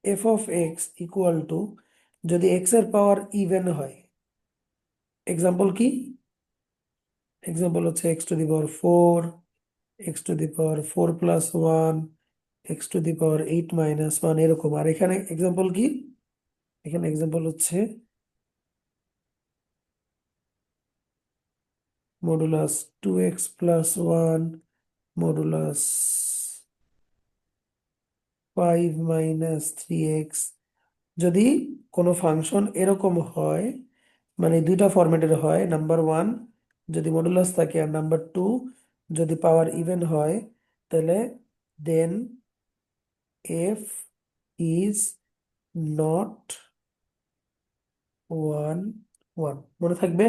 F of X equal to যদি এক্স এর পাওয়ার ইভেন হয়, এক্সাম্পল কি? এক্সাম্পল হচ্ছে X to the power four, X to the power four plus one, X to the power eight minus one, এরকম। আর এখানে এক্সাম্পল কি? এখানে এক্সাম্পল হচ্ছে modulus two X plus one, modulus five minus three X. যদি কোনো ফাংশন এরকম হয়, মানে দুইটা ফরম্যাটের হয়, নাম্বার ওয়ান যদি মডুলাস থাকে আর নাম্বার টু যদি পাওয়ার ইভেন হয়, তাহলে then F is not one one. মনে থাকবে?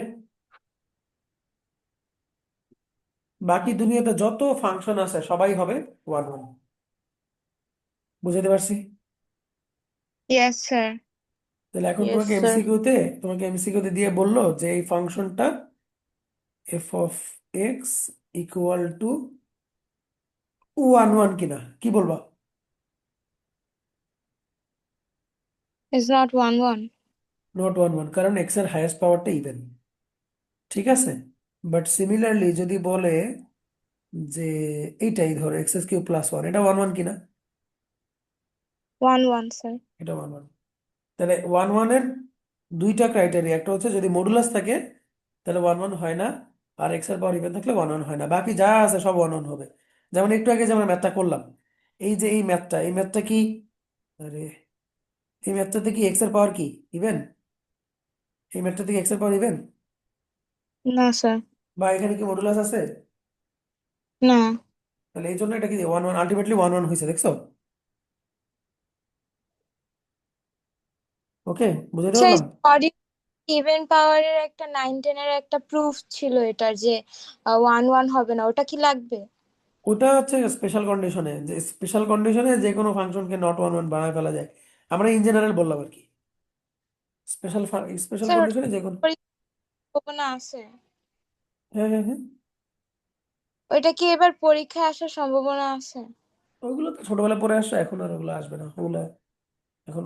বাকি দুনিয়াতে যত ফাংশন আছে সবাই হবে ওয়ান ওয়ান। বুঝাতে পারছি? Yes sir. তাহলে এখন ইয়েস তোমাকে স্যার। এমসিকিউতে দিয়ে বললো যে এই ফাংশনটা F of X equal two one one কিনা, কি বলবা? Is not one one. Not one one, কারণ এক্স এর হাইয়েস্ট পাওয়ারটা ইভেন। ঠিক আছে, বাট সিমিলারলি যদি বলে যে এইটাই ধরো এক্স কিউব প্লাস ওয়ান, এটা ওয়ান ওয়ান কিনা? One one sir. এটা ওয়ান ওয়ান। তাহলে ওয়ান ওয়ানের দুইটা ক্রাইটেরিয়া, একটা হচ্ছে যদি মডুলাস থাকে তাহলে ওয়ান ওয়ান হয় না, আর এক্স এর পাওয়ার ইভেন থাকলে ওয়ান ওয়ান হয় না, বাকি যা আছে সব ওয়ান ওয়ান হবে। যেমন একটু আগে যে আমরা ম্যাথটা করলাম, এই যে এই ম্যাথটা কি, আরে এই ম্যাথটাতে কি এক্স এর পাওয়ার কি ইভেন? এই ম্যাথটাতে কি এক্স এর পাওয়ার ইভেন? না স্যার। বা এখানে কি মডুলাস আছে? না তাহলে এই জন্য এটা কি one one, ultimately one one হয়েছে, দেখছো? ওকে, বুঝাতে স্যার, পারলাম? সরি, ইভেন পাওয়ারের একটা 9 10-এর একটা প্রুফ ছিল এটার যে ওয়ান ওয়ান হবে না, ওটা কি লাগবে? ওটা হচ্ছে স্পেশাল কন্ডিশনে, যে স্পেশাল কন্ডিশনে যে কোনো ফাংশনকে নট ওয়ান ওয়ান বানায় ফেলা যায়। আমরা ইন জেনারেল বললাম আর কি, স্পেশাল স্পেশাল স্যার, ওটা কন্ডিশনে যে কোনো। পরিকল্পনা আছে? হ্যাঁ হ্যাঁ হ্যাঁ, ওইটা কি এবার পরীক্ষায় আসার সম্ভাবনা আছে? ওইগুলো তো ছোটবেলায় পড়ে আসছে, এখন আর ওগুলো আসবে না, ওগুলো এখন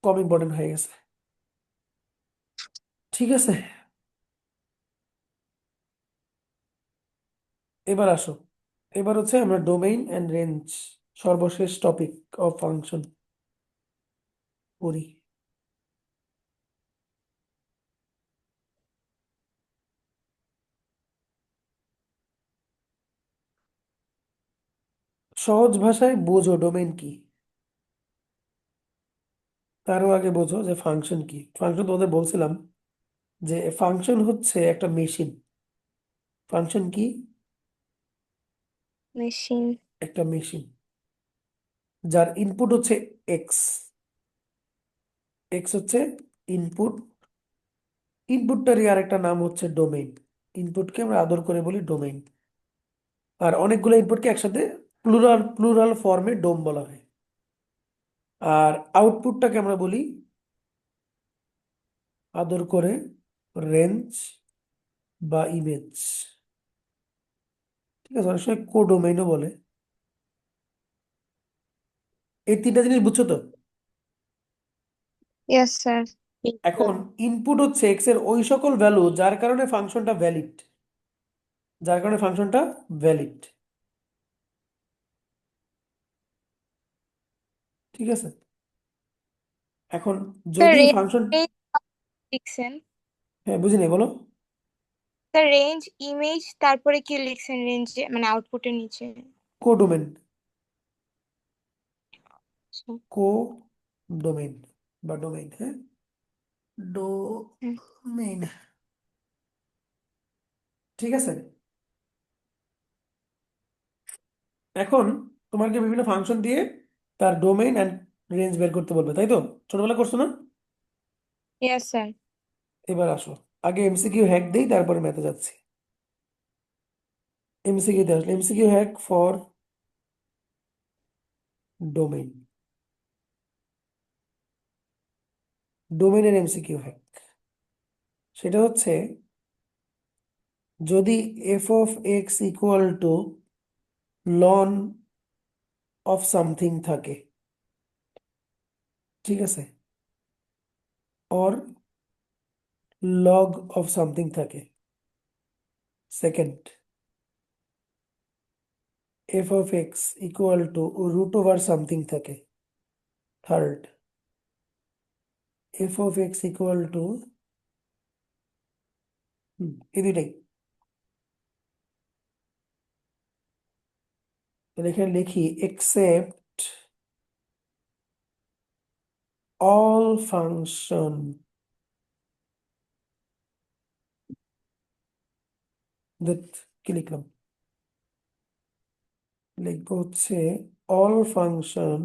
কম ইম্পর্টেন্ট হয়ে গেছে। ঠিক আছে, এবার আসো, এবার হচ্ছে আমরা ডোমেইন এন্ড রেঞ্জ, সর্বশেষ টপিক অফ ফাংশন পড়ি। সহজ ভাষায় বোঝো ডোমেইন কি, তারও আগে বোঝো যে ফাংশন কি। ফাংশন তোমাদের বলছিলাম যে ফাংশন হচ্ছে একটা মেশিন। ফাংশন কি? মেশিন। একটা মেশিন যার ইনপুট হচ্ছে এক্স। এক্স হচ্ছে ইনপুট, ইনপুটটারই আরেকটা নাম হচ্ছে ডোমেইন। ইনপুটকে আমরা আদর করে বলি ডোমেইন। আর অনেকগুলো ইনপুটকে একসাথে প্লুরাল প্লুরাল ফর্মে ডোম বলা হয়। আর আউটপুটটাকে আমরা বলি আদর করে রেঞ্জ বা ইমেজ। ঠিক আছে, অনেক সময় কোডোমেইনও বলে। এই তিনটা জিনিস বুঝছো তো? Yes sir. এখন ইনপুট হচ্ছে এক্স এর ওই সকল ভ্যালু যার কারণে ফাংশনটা ভ্যালিড, যার কারণে ফাংশনটা ভ্যালিড। ঠিক আছে, এখন স্যার, যদি ফাংশন, রেঞ্জ লিখছেন? হ্যাঁ বুঝিনি, বলো। স্যার, রেঞ্জ ইমেজ তারপরে কি লিখছেন রেঞ্জ মানে আউটপুটের নিচে? কোডোমেইন, আচ্ছা। কোডোমেইন বা ডোমেইন, হ্যাঁ, হুম। ডোমেইন। ঠিক আছে, এখন তোমাকে বিভিন্ন ফাংশন দিয়ে তার ডোমেইন অ্যান্ড রেঞ্জ বের করতে বলবে, তাই তো? ছোটবেলা করছো না? Yes sir. এবার আসো, আগে এমসিকিউ হ্যাক দিই, তারপরে ম্যাথে যাচ্ছি। এমসিকিউতে আসলে এমসিকিউ হ্যাক ফর ডোমেইন, ডোমেইনের এমসিকিউ হ্যাক, সেটা হচ্ছে যদি F of X equal to লন অফ সামথিং থাকে, ঠিক আছে, অর লগ অফ সামথিং থাকে, second, F of X equal to root over something থাকে, third, F of X equal to এই দুইটাই। তাহলে এখানে লিখি except all function that, কি লিখলাম, লিখবো হচ্ছে all function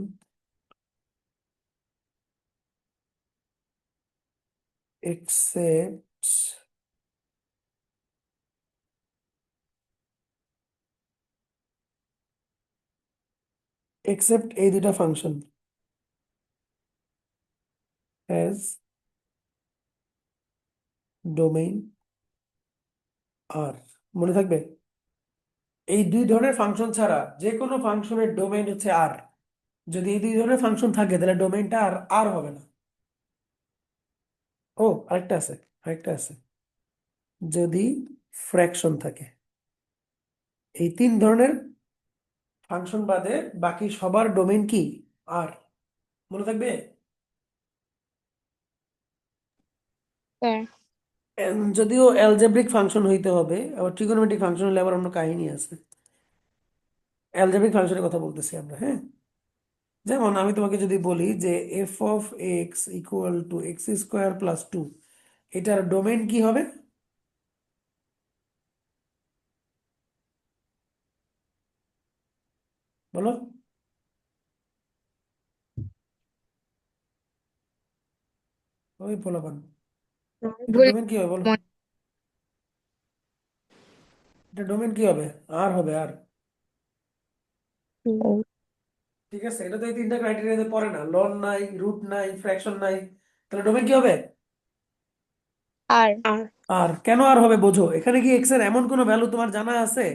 except এই দুটা ফাংশন has domain R, মনে থাকবে? এই দুই ধরনের ফাংশন ছাড়া যে কোনো ফাংশনের ডোমেইন হচ্ছে আর। যদি এই দুই ধরনের ফাংশন থাকে তাহলে ডোমেইনটা আর আর হবে না। ও আরেকটা আছে, আরেকটা আছে, যদি ফ্র্যাকশন থাকে। এই তিন ধরনের ফাংশন বাদে বাকি সবার ডোমেইন কি আর, মনে থাকবে? স্যার। যদিও অ্যালজেব্রিক ফাংশন হইতে হবে, আবার ট্রিগোনোমেট্রিক ফাংশন হলে আবার অন্য কাহিনী আছে। অ্যালজেব্রিক ফাংশনের কথা বলতেছি আমরা, হ্যাঁ। যেমন আমি তোমাকে যদি বলি যে F of X equal to X square plus two, এটার ডোমেইন কি হবে? বলো, ওই পোলাপান, এটা ভুল ডোমেইন কি হবে বলো? মনে- এটা ডোমেইন কি হবে? আর হবে আর। হুম, ঠিক আছে, এটা তো এই তিনটা ক্রাইটেরিয়াতে পড়ে না, লন নাই, রুট নাই, ফ্র্যাকশন নাই, তাহলে ডোমেইন কি হবে? আর আর আর কেন আর হবে বোঝো, এখানে কি এক্স এর এমন কোনো ভ্যালু তোমার জানা আছে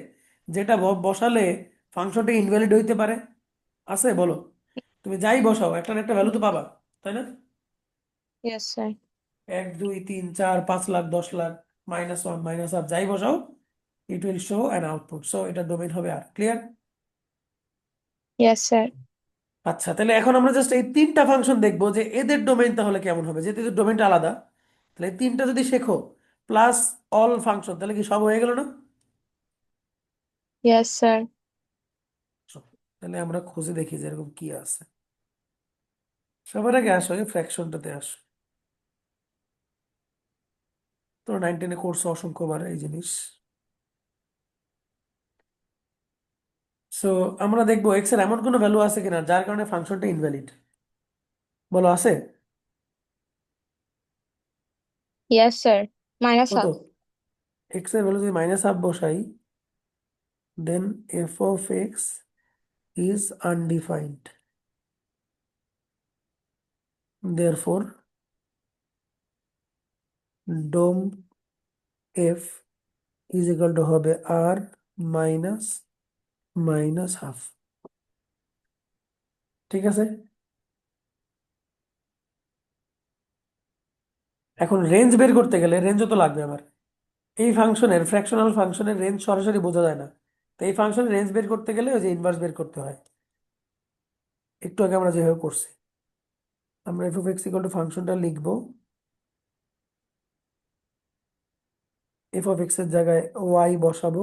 যেটা বসালে ফাংশনটা ইনভ্যালিড হইতে পারে? আছে বলো, তুমি যাই বসাও একটা না একটা ভ্যালু তো পাবা, তাই না? Yes sir. 1 2 3 4 5 লাখ 10 লাখ, -1 -1 যাই বসাও, it will show an output, so এটা ডোমেইন হবে আর। ক্লিয়ার? Yes sir. আচ্ছা, তাহলে এখন আমরা জাস্ট এই তিনটা ফাংশন দেখবো যে এদের ডোমেইন তাহলে কেমন হবে, যেহেতু এদের ডোমেইনটা আলাদা। তাহলে এই তিনটা যদি শেখো প্লাস অল ফাংশন, তাহলে কি সব হয়ে গেল না? Yes sir. তাহলে আমরা খুঁজে দেখি যে এরকম কি আছে। সবার আগে আসো এই ফ্র্যাকশনটাতে আসো, তো 9 10-এ কোর্স অসংখ্যবার এই জিনিস। সো আমরা দেখবো এক্স এর এমন কোনো ভ্যালু আছে কিনা যার কারণে ফাংশনটা ইনভ্যালিড, বলো আছে? Yes sir. মাইনাস কত? হাফ। এক্স এর ভ্যালু যদি -1/2 বসাই, then F of X is undefined, therefore dom F is equal to হবে আর মাইনাস -1/2। ঠিক আছে, এখন রেঞ্জ বের করতে গেলে রেঞ্জও তো লাগবে আমার। এই ফাংশনের ফ্র্যাকশনাল ফাংশনের রেঞ্জ সরাসরি বোঝা যায় না, তো এই ফাংশনের রেঞ্জ বের করতে গেলে ওই যে ইনভার্স বের করতে হয়, একটু আগে আমরা যেভাবে করছি। আমরা F of X equal two ফাংশনটা লিখবো, এফ অফ এক্স এর জায়গায় ওয়াই বসাবো।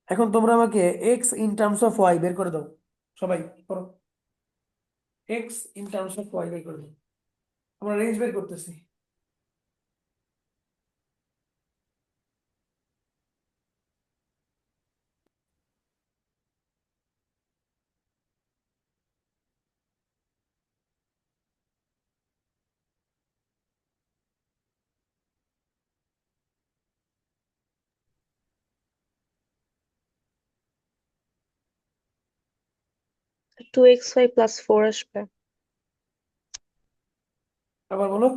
এখন তোমরা আমাকে X in terms of Y বের করে দাও, সবাই করো, X in terms of Y বের করে দাও। আমরা রেঞ্জ বের করতেছি। 2xy প্লাস 4 আসবে। আবার বলো,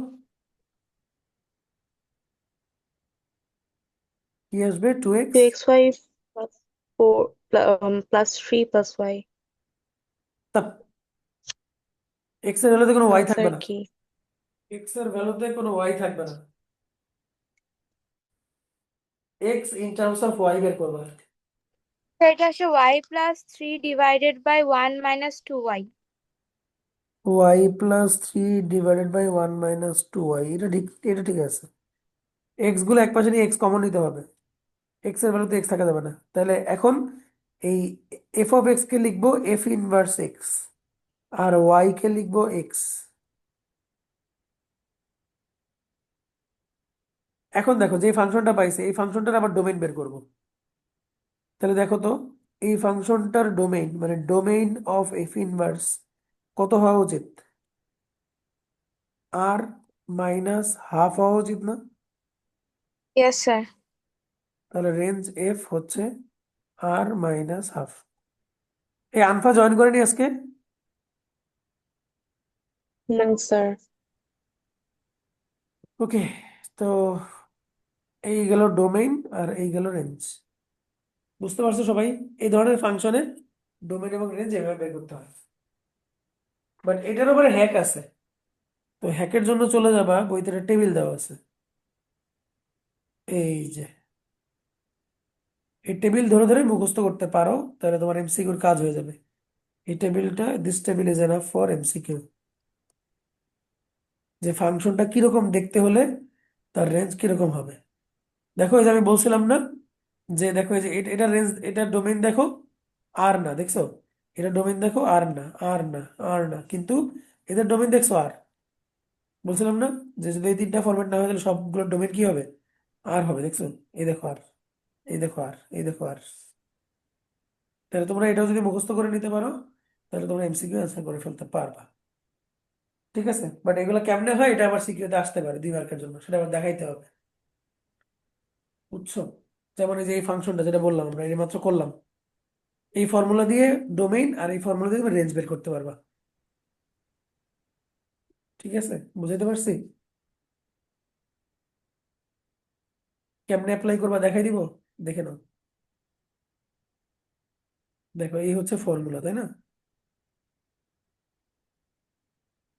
কি আসবে? 2x 2xy plus 4 plus 3 plus y। তা x এর ভ্যালুতে কোনো y থাকবে আনসার না। কি? x এর ভ্যালুতে কোনো y থাকবে না। x in terms of y বের করবো। তো এটা হচ্ছে y+3 divided by 1 minus 2y। y plus 3 divided by 1 minus 2y, এটা ঠিক, এটা ঠিক আছে। x গুলো এক পাশে নিয়ে x কমন নিতে হবে। x এর ভ্যালুতে x থাকা যাবে না। তাহলে এখন এই f অফ x কে লিখবো f ইনভার্স x, আর y কে লিখবো x। এখন দেখো, যে ফাংশনটা পাইছে এই ফাংশনটার আবার ডোমেইন বের করব। তাহলে দেখো তো, এই ফাংশনটার ডোমেইন মানে ডোমেইন অফ এফ ইনভার্স কত হওয়া উচিত? আর মাইনাস হাফ হওয়া উচিত না? Yes sir. তাহলে রেঞ্জ এফ হচ্ছে আর মাইনাস হাফ। এই আনফা জয়েন করেনি আজকে? না স্যার। ওকে, তো এই গেল ডোমেইন আর এই গেল রেঞ্জ। বুঝতে পারছো সবাই? এই ধরনের ফাংশনের ডোমেইন এবং রেঞ্জ এভাবে বের করতে হয়। বাট এটার উপরে হ্যাক আছে। তো হ্যাকের জন্য চলে যাবা, বইতে একটা টেবিল দেওয়া আছে। এই যে, এই টেবিল ধরে ধরে মুখস্থ করতে পারো, তাহলে তোমার এমসিকিউর কাজ হয়ে যাবে। এই টেবিলটা, this table is enough for MCQ. যে ফাংশনটা কিরকম দেখতে হলে তার রেঞ্জ কিরকম হবে। দেখো, এই যে আমি বলছিলাম না, যে দেখো এই যে এটা রেঞ্জ, এটা ডোমেইন দেখো আর না, দেখছো? এটা ডোমেইন দেখো আর না, আর না, আর না, কিন্তু এদের ডোমেইন দেখছো আর। বলছিলাম না যে যদি এই তিনটা ফরম্যাট না হয় তাহলে সবগুলো ডোমেইন কি হবে? আর হবে, দেখছো? এই দেখো আর, এই দেখো আর, এই দেখো আর। তাহলে তোমরা এটাও যদি মুখস্থ করে নিতে পারো তাহলে তোমরা এমসিকিউ অ্যান্সার করে ফেলতে পারবা। ঠিক আছে, বাট এগুলো কেমনে হয় এটা আবার সিকিউতে আসতে পারে 2 মার্কের জন্য, সেটা আবার দেখাইতে হবে। বুঝছো? যেমন এই যে এই ফাংশনটা যেটা বললাম আমরা এই মাত্র করলাম, এই ফর্মুলা দিয়ে ডোমেইন আর এই ফর্মুলা দিয়ে রেঞ্জ বের করতে পারবা। ঠিক আছে, বুঝাইতে পারছি? কেমনে অ্যাপ্লাই করবা দেখাই দিব, দেখে নাও। দেখো, এই হচ্ছে ফর্মুলা, তাই না?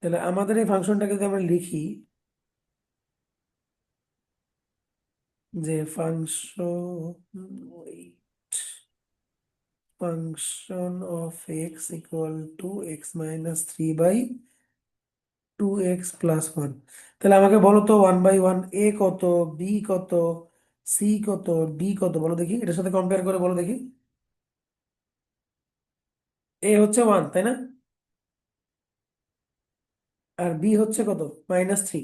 তাহলে আমাদের এই ফাংশনটাকে যদি আমরা লিখি, যে function of X equal to x minus 3/2x+1। তাহলে আমাকে বলো তো 1/1 এ কত, বি কত, সি কত, ডি কত, বলো দেখি, এটার সাথে কম্পেয়ার করে বলো দেখি। এ হচ্ছে 1, তাই না? আর বি হচ্ছে কত? -3।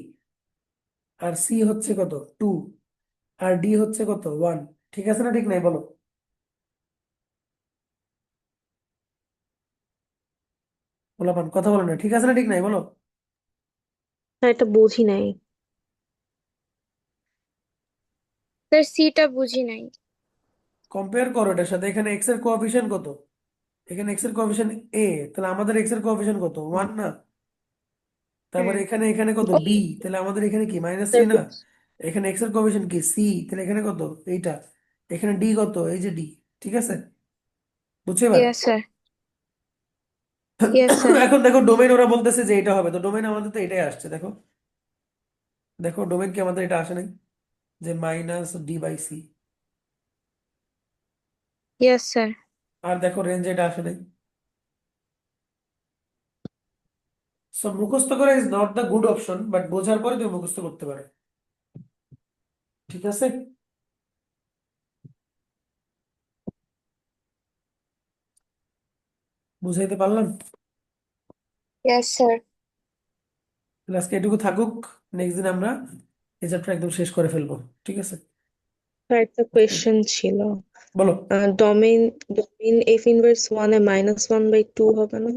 আর সি হচ্ছে কত? 2। আর ডি হচ্ছে কত? 1। ঠিক আছে না ঠিক নাই বলো? বলো, কথা বলো না, ঠিক আছে না ঠিক নাই বলো? স্যার এটা বুঝি নাই। স্যার সিটা বুঝি নাই। কম্পেয়ার করো এটার সাথে। এখানে এক্স এর কোএফিসিয়েন্ট কত? এখানে এক্স এর কোএফিসিয়েন্ট এ, তাহলে আমাদের এক্স এর কোএফিসিয়েন্ট কত? 1 না? তারপরে হুম। এখানে এখানে কত? বি, তাহলে আমাদের এখানে কি -3 স্যার না? এখানে এক্স এর কোএফিসিয়েন্ট কি? সি, তাহলে এখানে কত? এইটা। এখানে ডি কত? এই যে ডি। ঠিক আছে, বুঝছো এবার? Yes sir. Yes sir. এখন দেখো, ডোমেইন ওরা বলতেছে যে এটা হবে, তো ডোমেইন আমাদের তো এটাই আসছে। দেখো, দেখো ডোমেইন কি আমাদের এটা আসে নাই, যে -d/c। Yes sir. আর দেখো রেঞ্জ এটা আসে নাই। সো মুখস্থ করা is not the good option, but বোঝার পরে তুমি মুখস্থ করতে পারো। ঠিক আছে, বুঝাইতে পারলাম? Yes sir. তাহলে আজকে এটুকু থাকুক। নেক্সট দিন আমরা এই চ্যাপ্টার একদম শেষ করে ফেলবো। ঠিক আছে, একটা কোয়েশ্চেন ছিল। বলো। ডোমেইন ডোমেইন এফ ইনভার্স 1 এ -1/2 হবে না?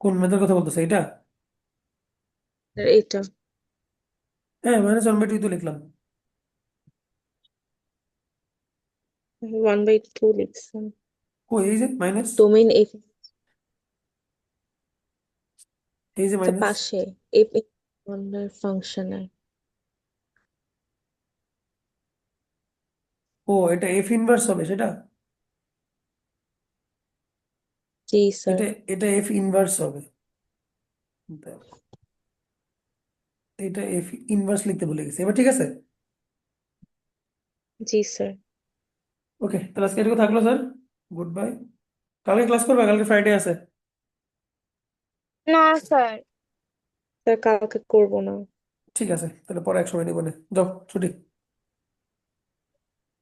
কোন মেথডের কথা বলতেছে এটা? আর এটা হ্যাঁ, -1/2 তো লিখলাম। 1/2 লিখছেন। কই, এই যে মাইনাস। ডোমেইন এফ এই যে মাইনাস, পাশে এফ ওয়ানের ফাংশনের। ও এটা এফ ইনভার্স হবে সেটা, জি স্যার। এটা এটা এফ ইনভার্স হবে, এটা এফ ইনভার্স লিখতে ভুলে গেছি, এবার ঠিক আছে। জি স্যার। ওকে, তাহলে আজকে এটুকু থাকলো স্যার, গুড বাই। কালকে ক্লাস করবে? কালকে ফ্রাইডে আছে। না স্যার। স্যার কালকে করব না। ঠিক আছে, তাহলে পরে এক সময় নিবো না, যাও ছুটি।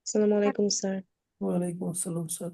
আসসালামু আলাইকুম স্যার। ওয়ালাইকুম আসসালাম স্যার।